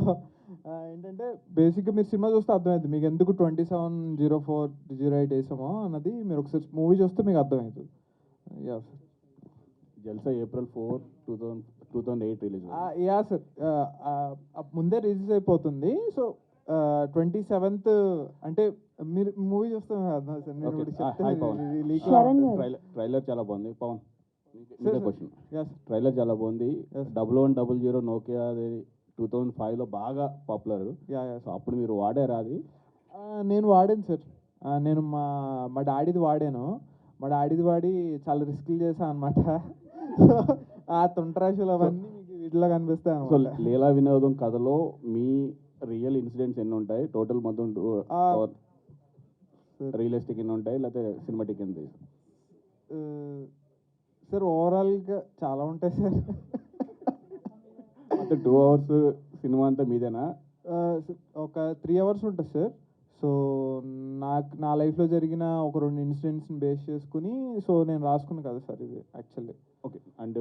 S5: ఏంటంటే బేసిక్గా మీరు సినిమా చూస్తే అర్థమవుతుంది మీకు ఎందుకు 27/04/08 వేసామో అన్నది. మీరు ఒకసారి మూవీ చూస్తే మీకు అర్థమవుతుంది. Yeah sir.
S2: Jalsa April 4, 2008 release.
S5: Yeah sir, ముందే రిలీజ్ అయిపోతుంది. సో 27th అంటే మీరు మూవీ చూస్తే అర్థం సార్. నేను
S2: ట్రైలర్ చాలా బాగుంది. పవన్ క్వశ్చన్, ట్రైలర్ చాలా బాగుంది. 1100 నోకియా 2005లో బాగా పాపులర్. సో అప్పుడు మీరు వాడారా అది?
S5: నేను వాడాను సార్. నేను మా డాడీది వాడాను. మా డాడీది వాడి చాలా రిస్క్లు చేశాను అనమాట. సో ఆ తుంటరాశులు అవన్నీ మీకు వీటిలో కనిపిస్తాయి
S2: సో లీలా వినోదం కథలో మీ రియల్ ఇన్సిడెంట్స్ ఎన్ని ఉంటాయి టోటల్? మొత్తం రియలిస్టిక్ ఎన్ని ఉంటాయి లేకపోతే సినిమాటిక్ ఎన్ని?
S5: సార్ ఓవరాల్గా చాలా ఉంటాయి సార్.
S2: అంటే 2 hours సినిమా అంతా మీదేనా?
S5: ఒక 3 hours ఉంటుంది సార్. సో నా లైఫ్లో జరిగిన ఒక 2 ఇన్సిడెంట్స్ని బేస్ చేసుకుని సో నేను రాసుకున్నాను కదా సార్ ఇది యాక్చువల్లీ.
S2: ఓకే. అండ్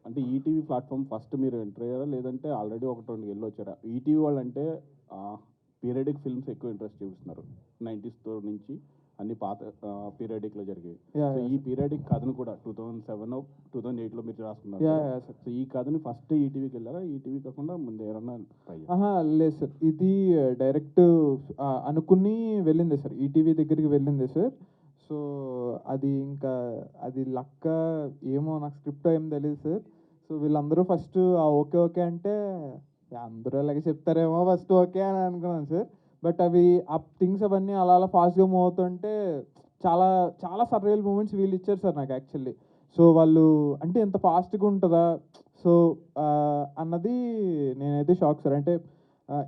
S2: అంటే ఈటీవీ ప్లాట్ఫామ్ ఫస్ట్ మీరు ఎంటర్ అయ్యారా లేదంటే ఆల్రెడీ 1-2 ఏళ్ళు వచ్చారా? ఈటీవీ వాళ్ళు అంటే పీరియడిక్ ఫిల్మ్స్ ఎక్కువ ఇంట్రెస్ట్ చూపిస్తున్నారు. 90s నుంచి అన్ని పాత పీరియడిక్లో జరిగాయి. సో ఈ పీరియడిక్ కథను కూడా 2007, 2008లో మీరు రాసుకున్నారు. సో ఈ కథని ఫస్ట్ ఈటీవీకి వెళ్ళారా? ఈటీవీ కాకుండా ముందు ఏమన్నా?
S5: లేదు సార్, ఇది డైరెక్ట్ అనుకుని వెళ్ళింది సార్, ఈటీవీ దగ్గరికి వెళ్ళింది సార్. సో అది ఇంకా అది లక్క ఏమో, నాకు స్క్రిప్ట్ ఏం తెలియదు సార్. సో వీళ్ళందరూ ఫస్ట్ ఓకే ఓకే అంటే అందరూ అలాగే చెప్తారేమో ఫస్ట్ ఓకే అని అనుకున్నాను సార్. బట్ అవి ఆ థింగ్స్ అవన్నీ అలా అలా ఫాస్ట్గా మూవ్ అవుతుంటే చాలా చాలా సర్రియల్ మూమెంట్స్ వీళ్ళు ఇచ్చారు సార్ నాకు యాక్చువల్లీ. సో వాళ్ళు అంటే ఎంత ఫాస్ట్గా ఉంటుందా సో అన్నది నేనైతే షాక్ సార్. అంటే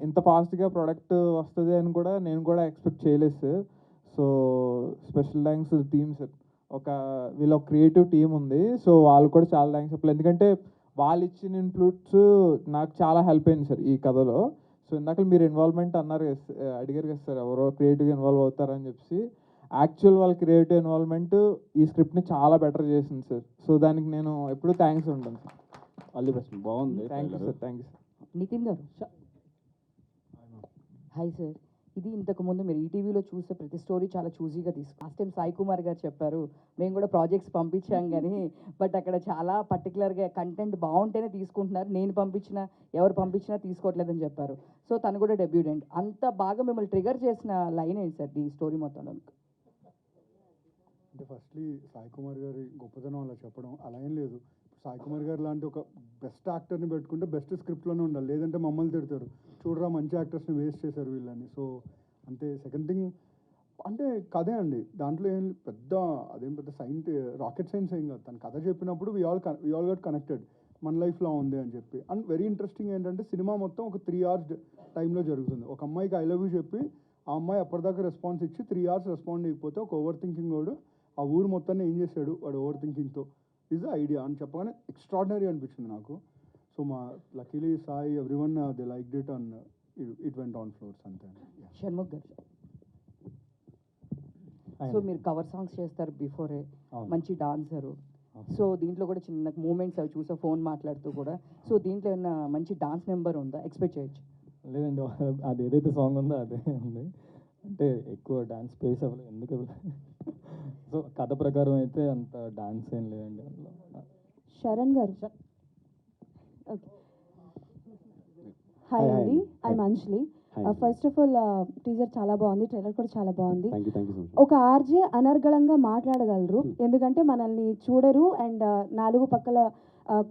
S5: ఇంత ఫాస్ట్గా ప్రోడక్ట్ వస్తుంది అని కూడా నేను కూడా ఎక్స్పెక్ట్ చేయలేదు sir. So special thanks team sir. వీళ్ళ క్రియేటివ్ టీం ఉంది. సో వాళ్ళు కూడా చాలా థ్యాంక్స్ చెప్పలేదు, ఎందుకంటే వాళ్ళు ఇచ్చిన ఇన్పుట్స్ నాకు చాలా హెల్ప్ అయింది సార్ ఈ కథలో. సో ఇందాక మీరు ఇన్వాల్వ్మెంట్ అన్నారు అడిగారు కదా సార్, ఎవరో క్రియేటివ్గా ఇన్వాల్వ్ అవుతారని చెప్పి. యాక్చువల్ వాళ్ళ క్రియేటివ్ ఇన్వాల్వ్మెంట్ ఈ స్క్రిప్ట్ని చాలా బెటర్ చేసింది సార్. సో దానికి నేను ఎప్పుడూ థ్యాంక్స్ ఉంటాను సార్.
S2: All the best. బాగుంది.
S5: Thank you sir. Thank you sir.
S4: Nithin garu, hi sir.
S14: ఇది ఇంతకుముందు మీరు ఈటీవీలో చూసే ప్రతి స్టోరీ చాలా చూసీగా తీసుకు లాస్ట్ టైం సాయి కుమార్ గారు చెప్పారు మేము కూడా ప్రాజెక్ట్స్ పంపించాం కానీ బట్ అక్కడ చాలా పర్టికులర్గా కంటెంట్ బాగుంటేనే తీసుకుంటున్నారు, నేను పంపించిన ఎవరు పంపించినా తీసుకోవట్లేదని చెప్పారు. సో తను కూడా డెబ్యూటెంట్. అంత బాగా మిమ్మల్ని ట్రిగర్ చేసిన లైన్ ఏంటి సార్ ఈ స్టోరీ మొత్తంలో?
S6: అంటే ఫస్ట్లీ సాయి కుమార్ గారి గొప్పతనం అలా చెప్పడం అలా ఏం లేదు. సాయి కుమార్ గారు లాంటి ఒక బెస్ట్ యాక్టర్ని పెట్టుకుంటే బెస్ట్ స్క్రిప్ట్లోనే ఉండాలి, లేదంటే మమ్మల్ని తిడతారు, చూడరా మంచి యాక్టర్స్ని వేస్ట్ చేశారు వీళ్ళని. సో అంతే. సెకండ్ థింగ్ అంటే కథే అండి, దాంట్లో ఏం అదేం పెద్ద రాకెట్ సైన్స్ ఏం కాదు. తను కథ చెప్పినప్పుడు వి ఆల్ గట్ కనెక్టెడ్, మన లైఫ్లో ఉంది అని చెప్పి. అండ్ వెరీ ఇంట్రెస్టింగ్ ఏంటంటే సినిమా మొత్తం ఒక 3 hours టైంలో జరుగుతుంది. ఒక అమ్మాయికి ఐ లవ్ యూ చెప్పి ఆ అమ్మాయి అప్పటిదాకా రెస్పాన్స్ ఇచ్చి 3 hours రెస్పాండ్ అయిపోతే ఒక ఓవర్ థింకింగ్ వాడు ఆ ఊరు మొత్తాన్ని ఏం చేశాడు వాడు ఓవర్ థింకింగ్తో ఈజ్ ద ఐడియా అని చెప్పగానే ఎక్స్ట్రాడినరీ అనిపించింది నాకు. సో మా luckily Sai everyone they like it and it went on floors అంతే.
S14: షణ్ముఖ్ గారు, సో మీరు కవర్ సాంగ్స్ చేస్తారు బిఫోరే, మంచి డాన్సరు. సో దీంట్లో కూడా చిన్న మూమెంట్స్ అవి చూసా ఫోన్ మాట్లాడుతూ కూడా. సో దీంట్లో ఏమన్నా మంచి డాన్స్ నెంబర్ ఉందా, ఎక్స్పెక్ట్ చేయొచ్చు?
S7: లేదండి, అది ఏదైతే సాంగ్ ఉందో అదే ఉంది. అంటే ఎక్కువ డాన్స్ స్పేస్ అవ్వలేదు ఎందుకు. సో కథ ప్రకారం అయితే అంత డాన్స్ ఏం లేదండి అందులో.
S15: శరణ్ గారు, హాయ్ అండి, I'm Anjali. First of all teaser చాలా బాగుంది, ట్రైలర్ కూడా చాలా బాగుంది. ఒక ఆర్జే అనర్గళంగా మాట్లాడగలరు, ఎందుకంటే మనల్ని చూడరు అండ్ 4 పక్కల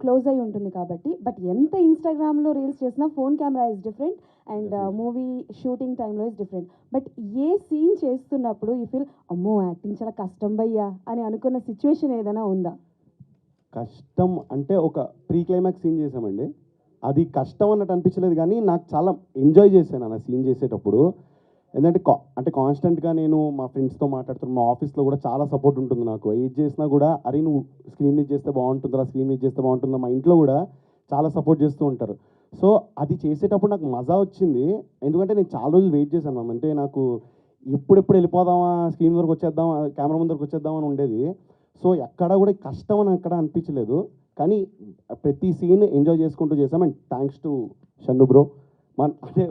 S15: క్లోజ్ అయి ఉంటుంది కాబట్టి. బట్ ఎంత ఇన్స్టాగ్రామ్లో రీల్స్ చేసినా phone camera is different and movie shooting టైంలో is different. But a scene చేస్తున్నప్పుడు యూ ఫీల్ అమ్మో యాక్టింగ్ చాలా కష్టం భయ్యా అని అనుకున్న సిచ్యువేషన్ ఏదైనా ఉందా?
S2: కష్టం అంటే ఒక ప్రీ క్లైమాక్స్ సీన్ చేసామండి, అది కష్టం అన్నట్టు అనిపించలేదు, కానీ నాకు చాలా ఎంజాయ్ చేశాను ఆ సీన్ చేసేటప్పుడు. ఎందుకంటే అంటే కాన్స్టెంట్గా నేను మా ఫ్రెండ్స్తో మాట్లాడుతున్నాను, మా ఆఫీస్లో కూడా చాలా సపోర్ట్ ఉంటుంది నాకు. ఏది చేసినా కూడా అరే నువ్వు స్క్రీన్ మీద చేస్తే బాగుంటుందా, స్క్రీన్ మీద చేస్తే బాగుంటుందా, మా ఇంట్లో కూడా చాలా సపోర్ట్ చేస్తూ ఉంటారు. సో అది చేసేటప్పుడు నాకు మజా వచ్చింది, ఎందుకంటే నేను చాలా రోజులు వెయిట్ చేశాను మ్యామ్. అంటే నాకు ఎప్పుడెప్పుడు వెళ్ళిపోదామా, స్క్రీన్ వరకు వచ్చేద్దామా, కెమెరా ముందరకు వచ్చేద్దామని ఉండేది. సో ఎక్కడ కూడా కష్టం అని ఎక్కడ అనిపించలేదు, కానీ ప్రతి సీన్ ఎంజాయ్ చేసుకుంటూ చేసాం. And thanks to Shannu bro. అంటే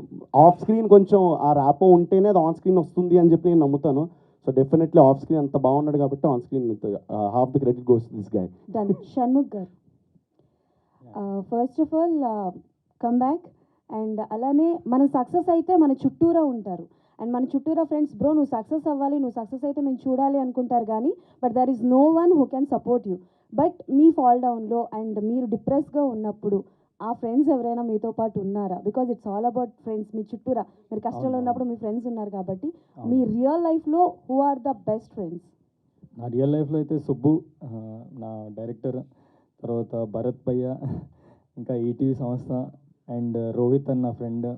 S2: ఆఫ్ స్క్రీన్ కొంచెం ఆ ర్యాపో ఉంటేనే అది ఆన్ స్క్రీన్ వస్తుంది అని చెప్పి నేను నమ్ముతాను. సో డెఫినెట్లీ ఆఫ్ స్క్రీన్ అంత బాగున్నాడు కాబట్టి on screen half the credit goes this guy.
S15: Done. Shanmukh garu, first of all come back. And అలానే మనం సక్సెస్ అయితే మన చుట్టూరా ఉంటారు అండ్ మన చుట్టూరా ఫ్రెండ్స్ బ్రో నువ్వు సక్సెస్ అవ్వాలి, నువ్వు సక్సెస్ అయితే మేము చూడాలి అనుకుంటారు, కానీ but there is no one who can support you. But మీ ఫాల్ డౌన్లో అండ్ మీరు డిప్రెస్గా ఉన్నప్పుడు ఆ ఫ్రెండ్స్ ఎవరైనా మీతో పాటు ఉన్నారా? Because it's all about friends. మీ చుట్టూరా మీరు కష్టంలో ఉన్నప్పుడు మీ ఫ్రెండ్స్ ఉన్నారు కాబట్టి మీ రియల్ లైఫ్లో who are the best friends?
S7: నా రియల్ లైఫ్లో అయితే సుబ్బు నా డైరెక్టర్, తర్వాత భరత్ భయ్య, ఇంకా ఈటీవీ సంస్థ అండ్ రోహిత్ అన్న ఫ్రెండ్,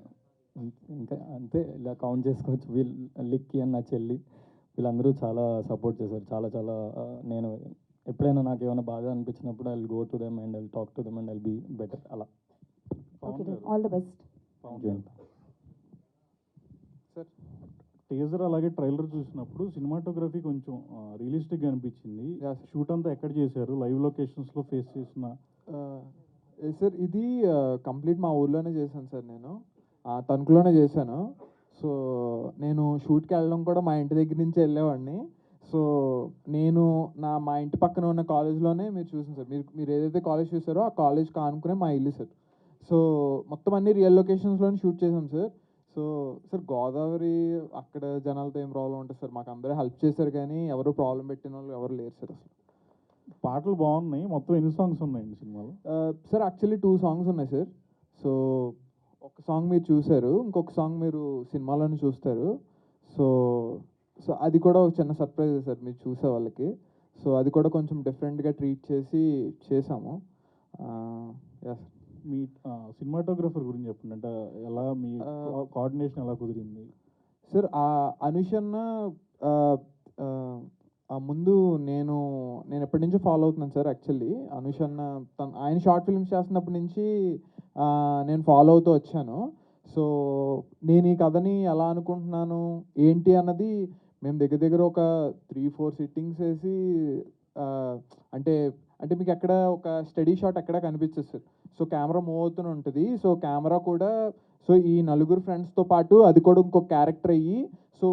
S7: ఇంకా అంతే ఇలా కౌంట్ చేసుకోవచ్చు. లిక్కీ అన్న చెల్లి, వీళ్ళందరూ చాలా సపోర్ట్ చేశారు. చాలా చాలా నేను ఎప్పుడైనా నాకు ఏమైనా బాగా అనిపించినప్పుడు I will go to them and I will talk to them and I will be better. అలా
S15: all the best.
S7: Thank you.
S16: Sir teaser అలాగే ట్రైలర్ చూసినప్పుడు సినిమాటోగ్రఫీ కొంచెం రియలిస్టిక్గా అనిపించింది. షూట్ అంతా ఎక్కడ చేశారు? లైవ్ లొకేషన్స్లో ఫేస్ చేసిన?
S5: సార్ ఇది కంప్లీట్ మా ఊర్లోనే చేశాను సార్, నేను తణుకులోనే చేశాను. సో నేను షూట్కి వెళ్ళడం కూడా మా ఇంటి దగ్గర నుంచి వెళ్ళేవాడిని. సో నేను మా ఇంటి పక్కన ఉన్న కాలేజ్లోనే మీరు చూసాను సార్, మీరు ఏదైతే కాలేజ్ చూసారో ఆ కాలేజ్ కానుకునే మా ఇల్లు సార్. సో మొత్తం అన్ని రియల్ లొకేషన్స్లోనే షూట్ చేసాం సార్. సో సార్ గోదావరి అక్కడ జనాలతో ఏం ప్రాబ్లం ఉంటుంది సార్, మాకు అందరూ హెల్ప్ చేశారు, కానీ ఎవరు ప్రాబ్లం పెట్టిన వాళ్ళు ఎవరు లేరు సార్. అసలు
S16: పాటలు బాగున్నాయి. మొత్తం ఎన్ని సాంగ్స్ ఉన్నాయండి సినిమాలో?
S5: సార్ యాక్చువల్లీ 2 songs ఉన్నాయి సార్. సో ఒక సాంగ్ మీరు చూశారు, ఇంకొక సాంగ్ మీరు సినిమాలోనే చూస్తారు. సో సో అది కూడా ఒక చిన్న సర్ప్రైజ్ సార్ మీరు చూసే వాళ్ళకి. సో అది కూడా కొంచెం డిఫరెంట్గా ట్రీట్ చేసి చేసాము.
S16: మీ సినిమాటోగ్రఫర్ గురించి చెప్పండి, అంటే ఎలా మీ కోఆర్డినేషన్ ఎలా కుదిరింది?
S5: సార్ అనుషన్న ముందు నేను ఎప్పటి నుంచో ఫాలో అవుతున్నాను సార్. యాక్చువల్లీ అనుషన్న ఆయన షార్ట్ ఫిల్మ్స్ చేస్తున్నప్పటి నుంచి నేను ఫాలో అవుతూ వచ్చాను. సో నేను ఈ కథని ఎలా అనుకుంటున్నాను ఏంటి అన్నది మేము దగ్గర ఒక 3-4 సిట్టింగ్స్ వేసి, అంటే అంటే మీకు ఎక్కడ ఒక స్టడీ షాట్ ఎక్కడ కనిపించదు సార్. సో కెమెరా మూవ్ అవుతూనే ఉంటుంది. సో కెమెరా కూడా సో ఈ నలుగురు ఫ్రెండ్స్తో పాటు అది కూడా ఇంకో క్యారెక్టర్ అయ్యి సో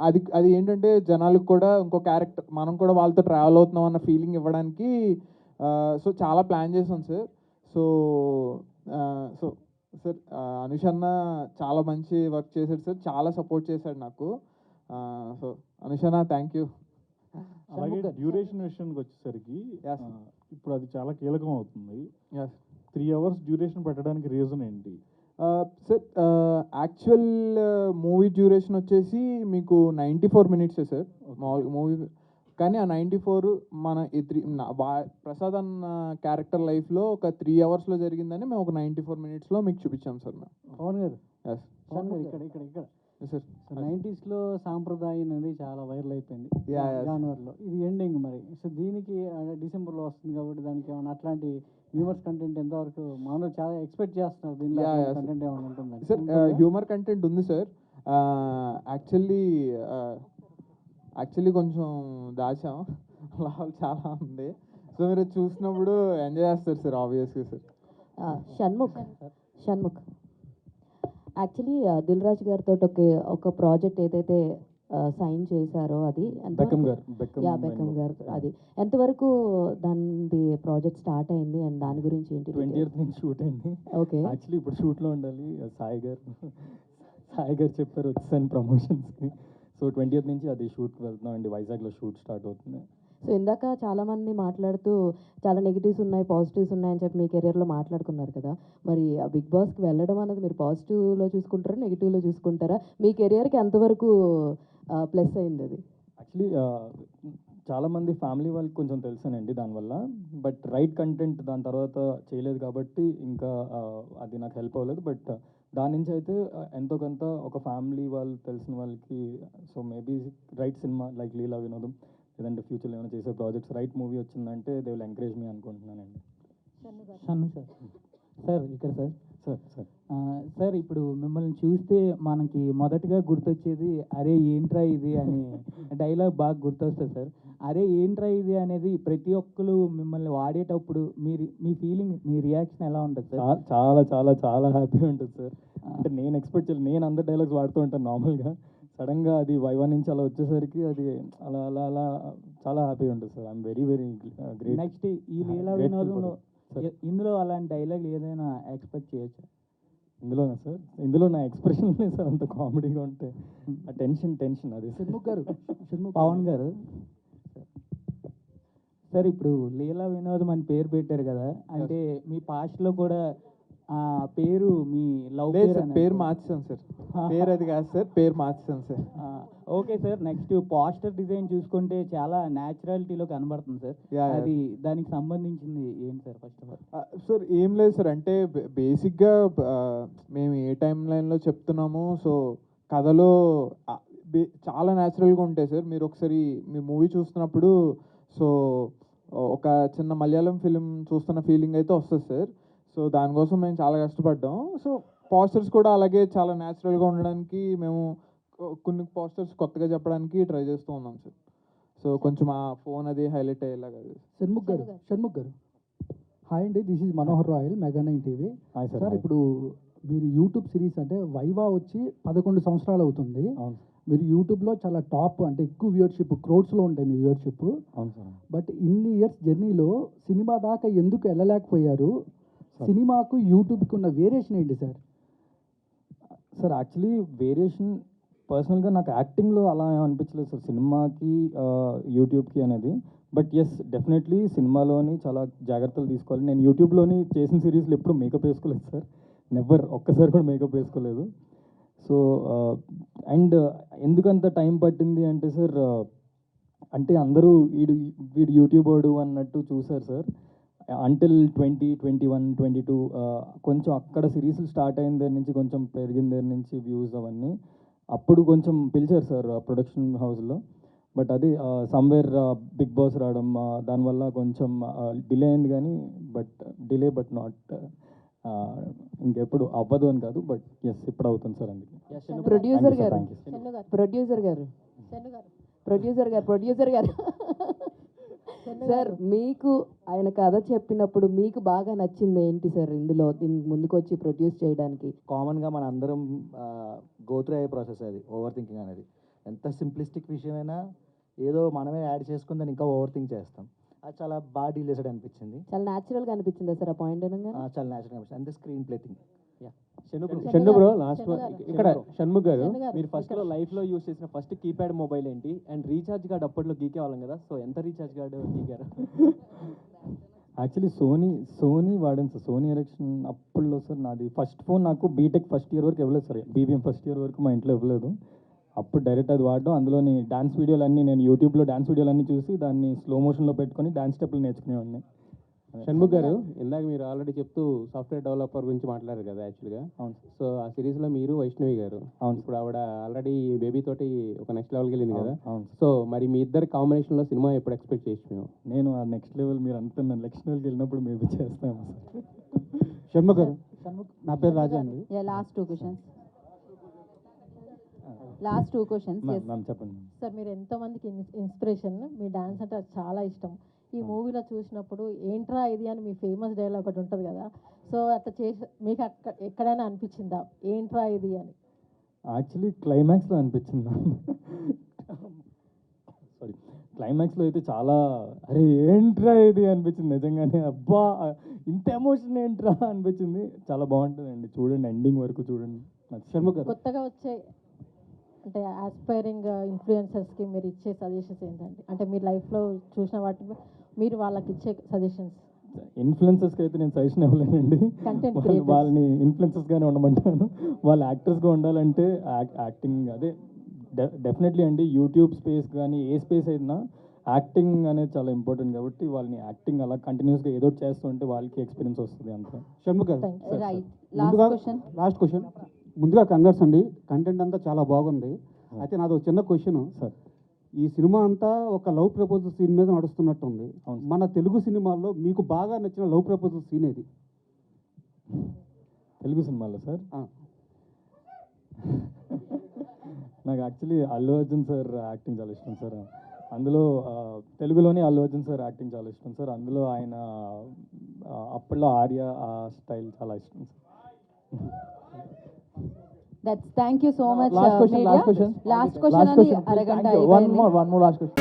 S5: అది అది ఏంటంటే జనాలకు కూడా ఇంకో క్యారెక్టర్, మనం కూడా వాళ్ళతో ట్రావెల్ అవుతున్నాం అన్న ఫీలింగ్ ఇవ్వడానికి సో చాలా ప్లాన్ చేసాం sir. So so sir Anush అన్న చాలా మంచి వర్క్ చేశాడు సార్, చాలా సపోర్ట్ చేశాడు నాకు. సో అనుష్ అన్న థ్యాంక్ యూ.
S16: అలాగే డ్యూరేషన్ విషయానికి వచ్చేసరికి ఇప్పుడు అది చాలా కీలకం అవుతుంది. 3 hours డ్యూరేషన్ పెట్టడానికి రీజన్ ఏంటి?
S5: సార్ యాక్చువల్ మూవీ డ్యూరేషన్ వచ్చేసి మీకు 94 minutes సార్ మామూలుగా మూవీ. కానీ ఆ 94 మన ప్రసాద్ అన్న క్యారెక్టర్ లైఫ్లో ఒక 3 hours జరిగిందని మేము ఒక 94 minutes మీకు చూపించాం సార్ మేము.
S17: పవన్ గారు
S5: ఎస్
S17: పవన్ గారు ఇక్కడ
S5: సార్
S17: 90s సాంప్రదాయం అనేది చాలా వైరల్ అయిపోయింది
S5: Yeah, yes.
S17: జనవరిలో. ఇది ఎండింగ్ మరి. సో దీనికి డిసెంబర్లో వస్తుంది కాబట్టి దానికి ఏమైనా అట్లాంటి హ్యూమర్ కంటెంట్ ఎంతవరకు మామూలు చాలా ఎక్స్పెక్ట్ చేస్తున్నారు దీనిలో కంటెంట్ ఏమైనా ఉంటుందని?
S5: సార్ హ్యూమర్ కంటెంట్ ఉంది సార్. యాక్చువల్లీ కొంచెం దాచాం, చాలా ఉంది. సో మీరు చూసినప్పుడు ఎంజాయ్ చేస్తారు సార్ ఆబ్వియస్గా సార్.
S12: షణ్ముఖ్ యాక్చువల్లీ దిల్ రాజు గారితో ఒక ప్రాజెక్ట్ ఏదైతే సైన్ చేశారో అది
S7: బెక్కమ్
S12: గారు అది ఎంతవరకు దాని ప్రాజెక్ట్ స్టార్ట్ అయింది అండ్ దాని గురించి ఏంటి?
S7: 20th నుంచి షూట్ అయింది.
S12: ఓకే,
S7: యాక్చువల్లీ ఇప్పుడు షూట్లో ఉండాలి. సాయి గారు చెప్పారు వచ్చాను ప్రమోషన్స్కి. సో 20th నుంచి అది షూట్కి వెళ్తున్నాం అండి. వైజాగ్లో షూట్ స్టార్ట్ అవుతుంది.
S12: సో ఇందాక చాలామంది మాట్లాడుతూ చాలా నెగిటివ్స్ ఉన్నాయి పాజిటివ్స్ ఉన్నాయని చెప్పి మీ కెరియర్లో మాట్లాడుకున్నారు కదా, మరి ఆ బిగ్ బాస్కి వెళ్ళడం అనేది మీరు పాజిటివ్లో చూసుకుంటారా నెగిటివ్లో చూసుకుంటారా? మీ కెరియర్కి ఎంతవరకు ప్లస్ అయింది అది?
S7: యాక్చువల్లీ చాలామంది ఫ్యామిలీ వాళ్ళకి కొంచెం తెలుసానండి దానివల్ల. బట్ రైట్ కంటెంట్ దాని తర్వాత చేయలేదు కాబట్టి ఇంకా అది నాకు హెల్ప్ అవ్వలేదు. బట్ దాని నుంచి అయితే ఎంతో కొంత ఒక ఫ్యామిలీ వాళ్ళు తెలిసిన వాళ్ళకి so maybe right cinema like Leela Vinodam లేదంటే ఫ్యూచర్లో ఏమైనా చేసే ప్రాజెక్ట్స్ రైట్ మూవీ వచ్చిందంటే దే విల్ ఎంకరేజ్ మీ అనుకుంటున్నానండి.
S13: సార్ ఇక్కడ
S7: సార్
S13: సార్ ఇప్పుడు మిమ్మల్ని చూస్తే మనకి మొదటగా గుర్తొచ్చేది అరే ఏంట్రా ఇది అని డైలాగ్ బాగా గుర్తొస్తుంది సార్. అరే ఏంట్రా ఇది అనేది ప్రతి ఒక్కరు మిమ్మల్ని వాడేటప్పుడు మీ ఫీలింగ్ మీ రియాక్షన్ ఎలా ఉంటుంది సార్?
S7: చాలా చాలా చాలా హ్యాపీగా ఉంటుంది సార్. అంటే నేను ఎక్స్పెక్ట్ చేయలేదు. నేను అందరు డైలాగ్స్ వాడుతూ ఉంటాను నార్మల్గా. సడన్గా అది వైవా నుంచి అలా వచ్చేసరికి అది అలా అలా అలా చాలా హ్యాపీగా ఉంటుంది sir. I'm very very great.
S13: Next ఈ లీలా వినోదంలో ఇందులో అలాంటి డైలాగ్ ఏదైనా ఎక్స్పెక్ట్ చేయొచ్చు?
S7: ఇందులోనా సార్? ఇందులో నా ఎక్స్ప్రెషన్ సార్ అంత కామెడీగా ఉంటే ఆ టెన్షన్ అది.
S13: పవన్ గారు సార్ ఇప్పుడు లీలా వినోదం అని పేరు పెట్టారు కదా, అంటే మీ పాస్ట్లో కూడా పేరు మీ లవ్
S5: పేరు మార్చాను సార్. పేరు అది కాదు సార్, పేరు మార్చాను sir.
S13: Okay sir. Next poster design చూసుకుంటే చాలా న్యాచురాలిటీలో కనబడుతుంది సార్. అది దానికి సంబంధించింది ఏంటి sir? First of all
S5: sir ఏం లేదు సార్, అంటే బేసిక్గా మేము ఏ టైం లైన్లో చెప్తున్నాము సో కథలో చాలా న్యాచురల్గా ఉంటాయి సార్. మీరు ఒకసారి మీరు మూవీ చూస్తున్నప్పుడు సో ఒక చిన్న మలయాళం ఫిలిం చూస్తున్న ఫీలింగ్ అయితే వస్తుంది సార్. సో దానికోసం మేము చాలా కష్టపడ్డాం. సో పోస్టర్స్ కూడా అలాగే చాలా న్యాచురల్గా ఉండడానికి మేము కొన్ని పోస్టర్స్ కొత్తగా చెప్పడానికి ట్రై చేస్తూ ఉన్నాం సార్. సో కొంచెం ఆ ఫోన్ అది హైలైట్ అయ్యేలాగా.
S18: షణ్ముఖ్ గారు హాయ్ అండి, this is Manohar Royal mega nine TV. Sir ఇప్పుడు మీరు యూట్యూబ్ సిరీస్ అంటే వైవా వచ్చి 11 సంవత్సరాలు అవుతుంది. మీరు యూట్యూబ్లో చాలా టాప్ అంటే ఎక్కువ వ్యూవర్షిప్ క్రోడ్స్లో ఉంటాయి మీ వ్యూవర్షిప్. బట్ ఇన్ని ఇయర్స్ జర్నీలో సినిమా దాకా ఎందుకు వెళ్ళలేకపోయారు? సినిమాకు యూట్యూబ్కి ఉన్న వేరియేషన్ ఏంటి సార్?
S7: సార్ యాక్చువల్లీ వేరియేషన్ పర్సనల్గా నాకు యాక్టింగ్లో అలా అనిపించలేదు సార్ సినిమాకి యూట్యూబ్కి అనేది. బట్ ఎస్ డెఫినెట్లీ సినిమాలోని చాలా జాగ్రత్తలు తీసుకోవాలి. నేను యూట్యూబ్లోని చేసిన సిరీస్లో ఎప్పుడు మేకప్ వేసుకోలేదు సార్, నెవర్ ఒక్కసారి కూడా మేకప్ వేసుకోలేదు. సో అండ్ ఎందుకంత టైం పట్టింది అంటే సార్, అంటే అందరూ వీడు యూట్యూబర్డు అన్నట్టు చూసారు సార్. అంటిల్ 2021, 22 కొంచెం అక్కడ సిరీస్లు స్టార్ట్ అయిన దగ్గర నుంచి కొంచెం పెరిగిన దగ్గర నుంచి వ్యూస్ అవన్నీ అప్పుడు కొంచెం పిలిచారు సార్ ప్రొడక్షన్ హౌస్లో. బట్ అది సమ్వేర్ బిగ్ బాస్ రావడం దానివల్ల కొంచెం డిలే అయింది. కానీ బట్ నాట్ ఇంకెప్పుడు అవ్వదు అని కాదు, బట్ ఎస్ ఇప్పుడు అవుతుంది సార్. అందుకే
S12: ప్రొడ్యూసర్ గారు సార్ మీకు ఆయన కథ చెప్పినప్పుడు మీకు బాగా నచ్చింది ఏంటి సార్ ఇందులో దీనికి ముందుకు వచ్చి ప్రొడ్యూస్ చేయడానికి?
S19: కామన్గా మన అందరం గోత్రు అయ్యే ప్రాసెస్ అది ఓవర్ థింకింగ్ అనేది. ఎంత సింప్లిస్టిక్ విషయమైనా ఏదో మనమే యాడ్ చేసుకుని దాన్ని ఇంకా ఓవర్ థింక్ చేస్తాం. అది చాలా బాగా డీల్ చేసాడు అనిపించింది.
S12: చాలా న్యాచురల్గా అనిపించిందా సార్ ఆ పాయింట్ అనగా?
S19: చాలా న్యాచురల్ అనిపించింది. అంతే screen play thing.
S8: Shanmu bro last ఇక్కడ షణ్ముఖ్ గారు
S20: మీరు ఫస్ట్లో లైఫ్లో యూస్ చేసిన ఫస్ట్ కీప్యాడ్ మొబైల్ ఏంటి? అండ్ రీఛార్జ్ కార్డ్ అప్పట్లో గీకే వాళ్ళం కదా, సో ఎంత రీఛార్జ్ కార్డు గీకారు?
S7: యాక్చువల్లీ సోనీ వాడాను సార్. సోనీ ఎలక్షన్ అప్పుడులో సార్ నాది ఫస్ట్ ఫోన్. నాకు బీటెక్ ఫస్ట్ ఇయర్ వరకు ఇవ్వలేదు సార్. బీబీఎం ఫస్ట్ ఇయర్ వరకు మా ఇంట్లో ఇవ్వలేదు. అప్పుడు డైరెక్ట్ అది వాడడం, అందులోని డాన్స్ వీడియోలన్నీ నేను యూట్యూబ్లో డాన్స్ వీడియోలన్నీ చూసి దాన్ని స్లో మోషన్లో పెట్టుకొని డాన్స్ స్టెప్లు నేర్చుకునేవాడిని.
S8: షణ్ముఖ్ గారు ఇందాక మీరు ఆల్రెడీ చెప్తూ సాఫ్ట్వేర్ డెవలపర్ గురించి మాట్లాడారు కదా యాక్చువల్గా.
S7: అవును.
S8: సో ఆ సిరీస్లో మీరు వైష్ణవి గారు.
S7: అవును.
S8: ఇప్పుడు ఆవిడ ఆల్రెడీ బేబీ తోటి ఒక నెక్స్ట్ లెవెల్కి వెళ్ళింది కదా.
S7: అవును.
S8: సో మరి మీ ఇద్దరు కాంబినేషన్లో సినిమా ఎప్పుడు ఎక్స్పెక్ట్ చేసి మేము?
S7: నేను ఆ నెక్స్ట్ లెవెల్ మీరు అంటున్నాను నెక్స్ట్ లెవెల్కి వెళ్ళినప్పుడు మేబీ చేస్తాము సార్.
S21: షణ్ముఖ్ గారు, నా పేరు రాజా అండి.
S4: Last two questions. Last two questions.
S7: Ma'am చెప్పండి.
S22: సార్ మీరు ఎంతోమందికి ఇన్స్పిరేషన్, మీ డాన్స్ అంటే అది చాలా ఇష్టం. ఈ మూవీలో చూసినప్పుడు ఏంట్రా ఇది అని మీ ఫేమస్ డైలాగ్ ఒకటి ఉంటుంది కదా, సో అట్లా చేసి మీకు ఎక్కడైనా అనిపించిందా ఏంట్రా ఇది అని?
S7: యాక్చువల్లీ క్లైమాక్స్లో అనిపించింది. సారీ, క్లైమాక్స్లో అయితే చాలా అరే ఏంట్రా ఇది అనిపించింది నిజంగానే. అబ్బా ఇంత ఎమోషన్ ఏంట్రా అనిపించింది. చాలా బాగుంటుందండి, చూడండి ఎండింగ్ వరకు చూడండి.
S22: కొత్తగా వచ్చే అంటే ఆస్పైరింగ్ ఇన్ఫ్లుయెన్సర్స్కి మీరు ఇచ్చే సజెషన్స్ ఏంటంటే, అంటే మీ లైఫ్లో చూసిన వాటి మీరు వాళ్ళకి ఇచ్చే సజెషన్స్?
S7: ఇన్ఫ్లుయెన్సర్స్కి అయితే నేను సజెషన్ ఇవ్వలేనండి. వాళ్ళని ఇన్ఫ్లుయెన్సర్స్గానే ఉండమంటాను. వాళ్ళు యాక్టర్స్గా ఉండాలంటే యాక్టింగ్ అదే డెఫినెట్లీ అండి. యూట్యూబ్ స్పేస్ కానీ ఏ స్పేస్ అయినా యాక్టింగ్ అనేది చాలా ఇంపార్టెంట్ కాబట్టి వాళ్ళని యాక్టింగ్ అలా కంటిన్యూస్గా ఏదో చేస్తుంటే వాళ్ళకి ఎక్స్పీరియన్స్ వస్తుంది అంతే.
S21: షణ్ముఖ్ గారు,
S4: లాస్ట్
S21: క్వశ్చన్. ముందుగా కంగ్రాట్స్ అండి, కంటెంట్ అంతా చాలా బాగుంది. అయితే నాది ఒక చిన్న క్వశ్చన్ సార్. ఈ సినిమా అంతా ఒక లవ్ ప్రపోజల్ సీన్ మీద నడుస్తున్నట్టుంది. మన తెలుగు సినిమాల్లో మీకు బాగా నచ్చిన లవ్ ప్రపోజల్ సీన్ ఏది?
S7: తెలుగు సినిమాలో సార్ నాకు actually Allu Arjun sir acting చాలా ఇష్టం సార్. అందులో తెలుగులోని అల్లు అర్జున్ సార్ యాక్టింగ్ చాలా ఇష్టం సార్. అందులో ఆయన అప్పట్లో ఆర్య ఆ స్టైల్ చాలా ఇష్టం sir.
S4: Thank you so much.
S21: Last question.
S4: Last question అని అరగంట అయిపోయింది.
S21: One more last question.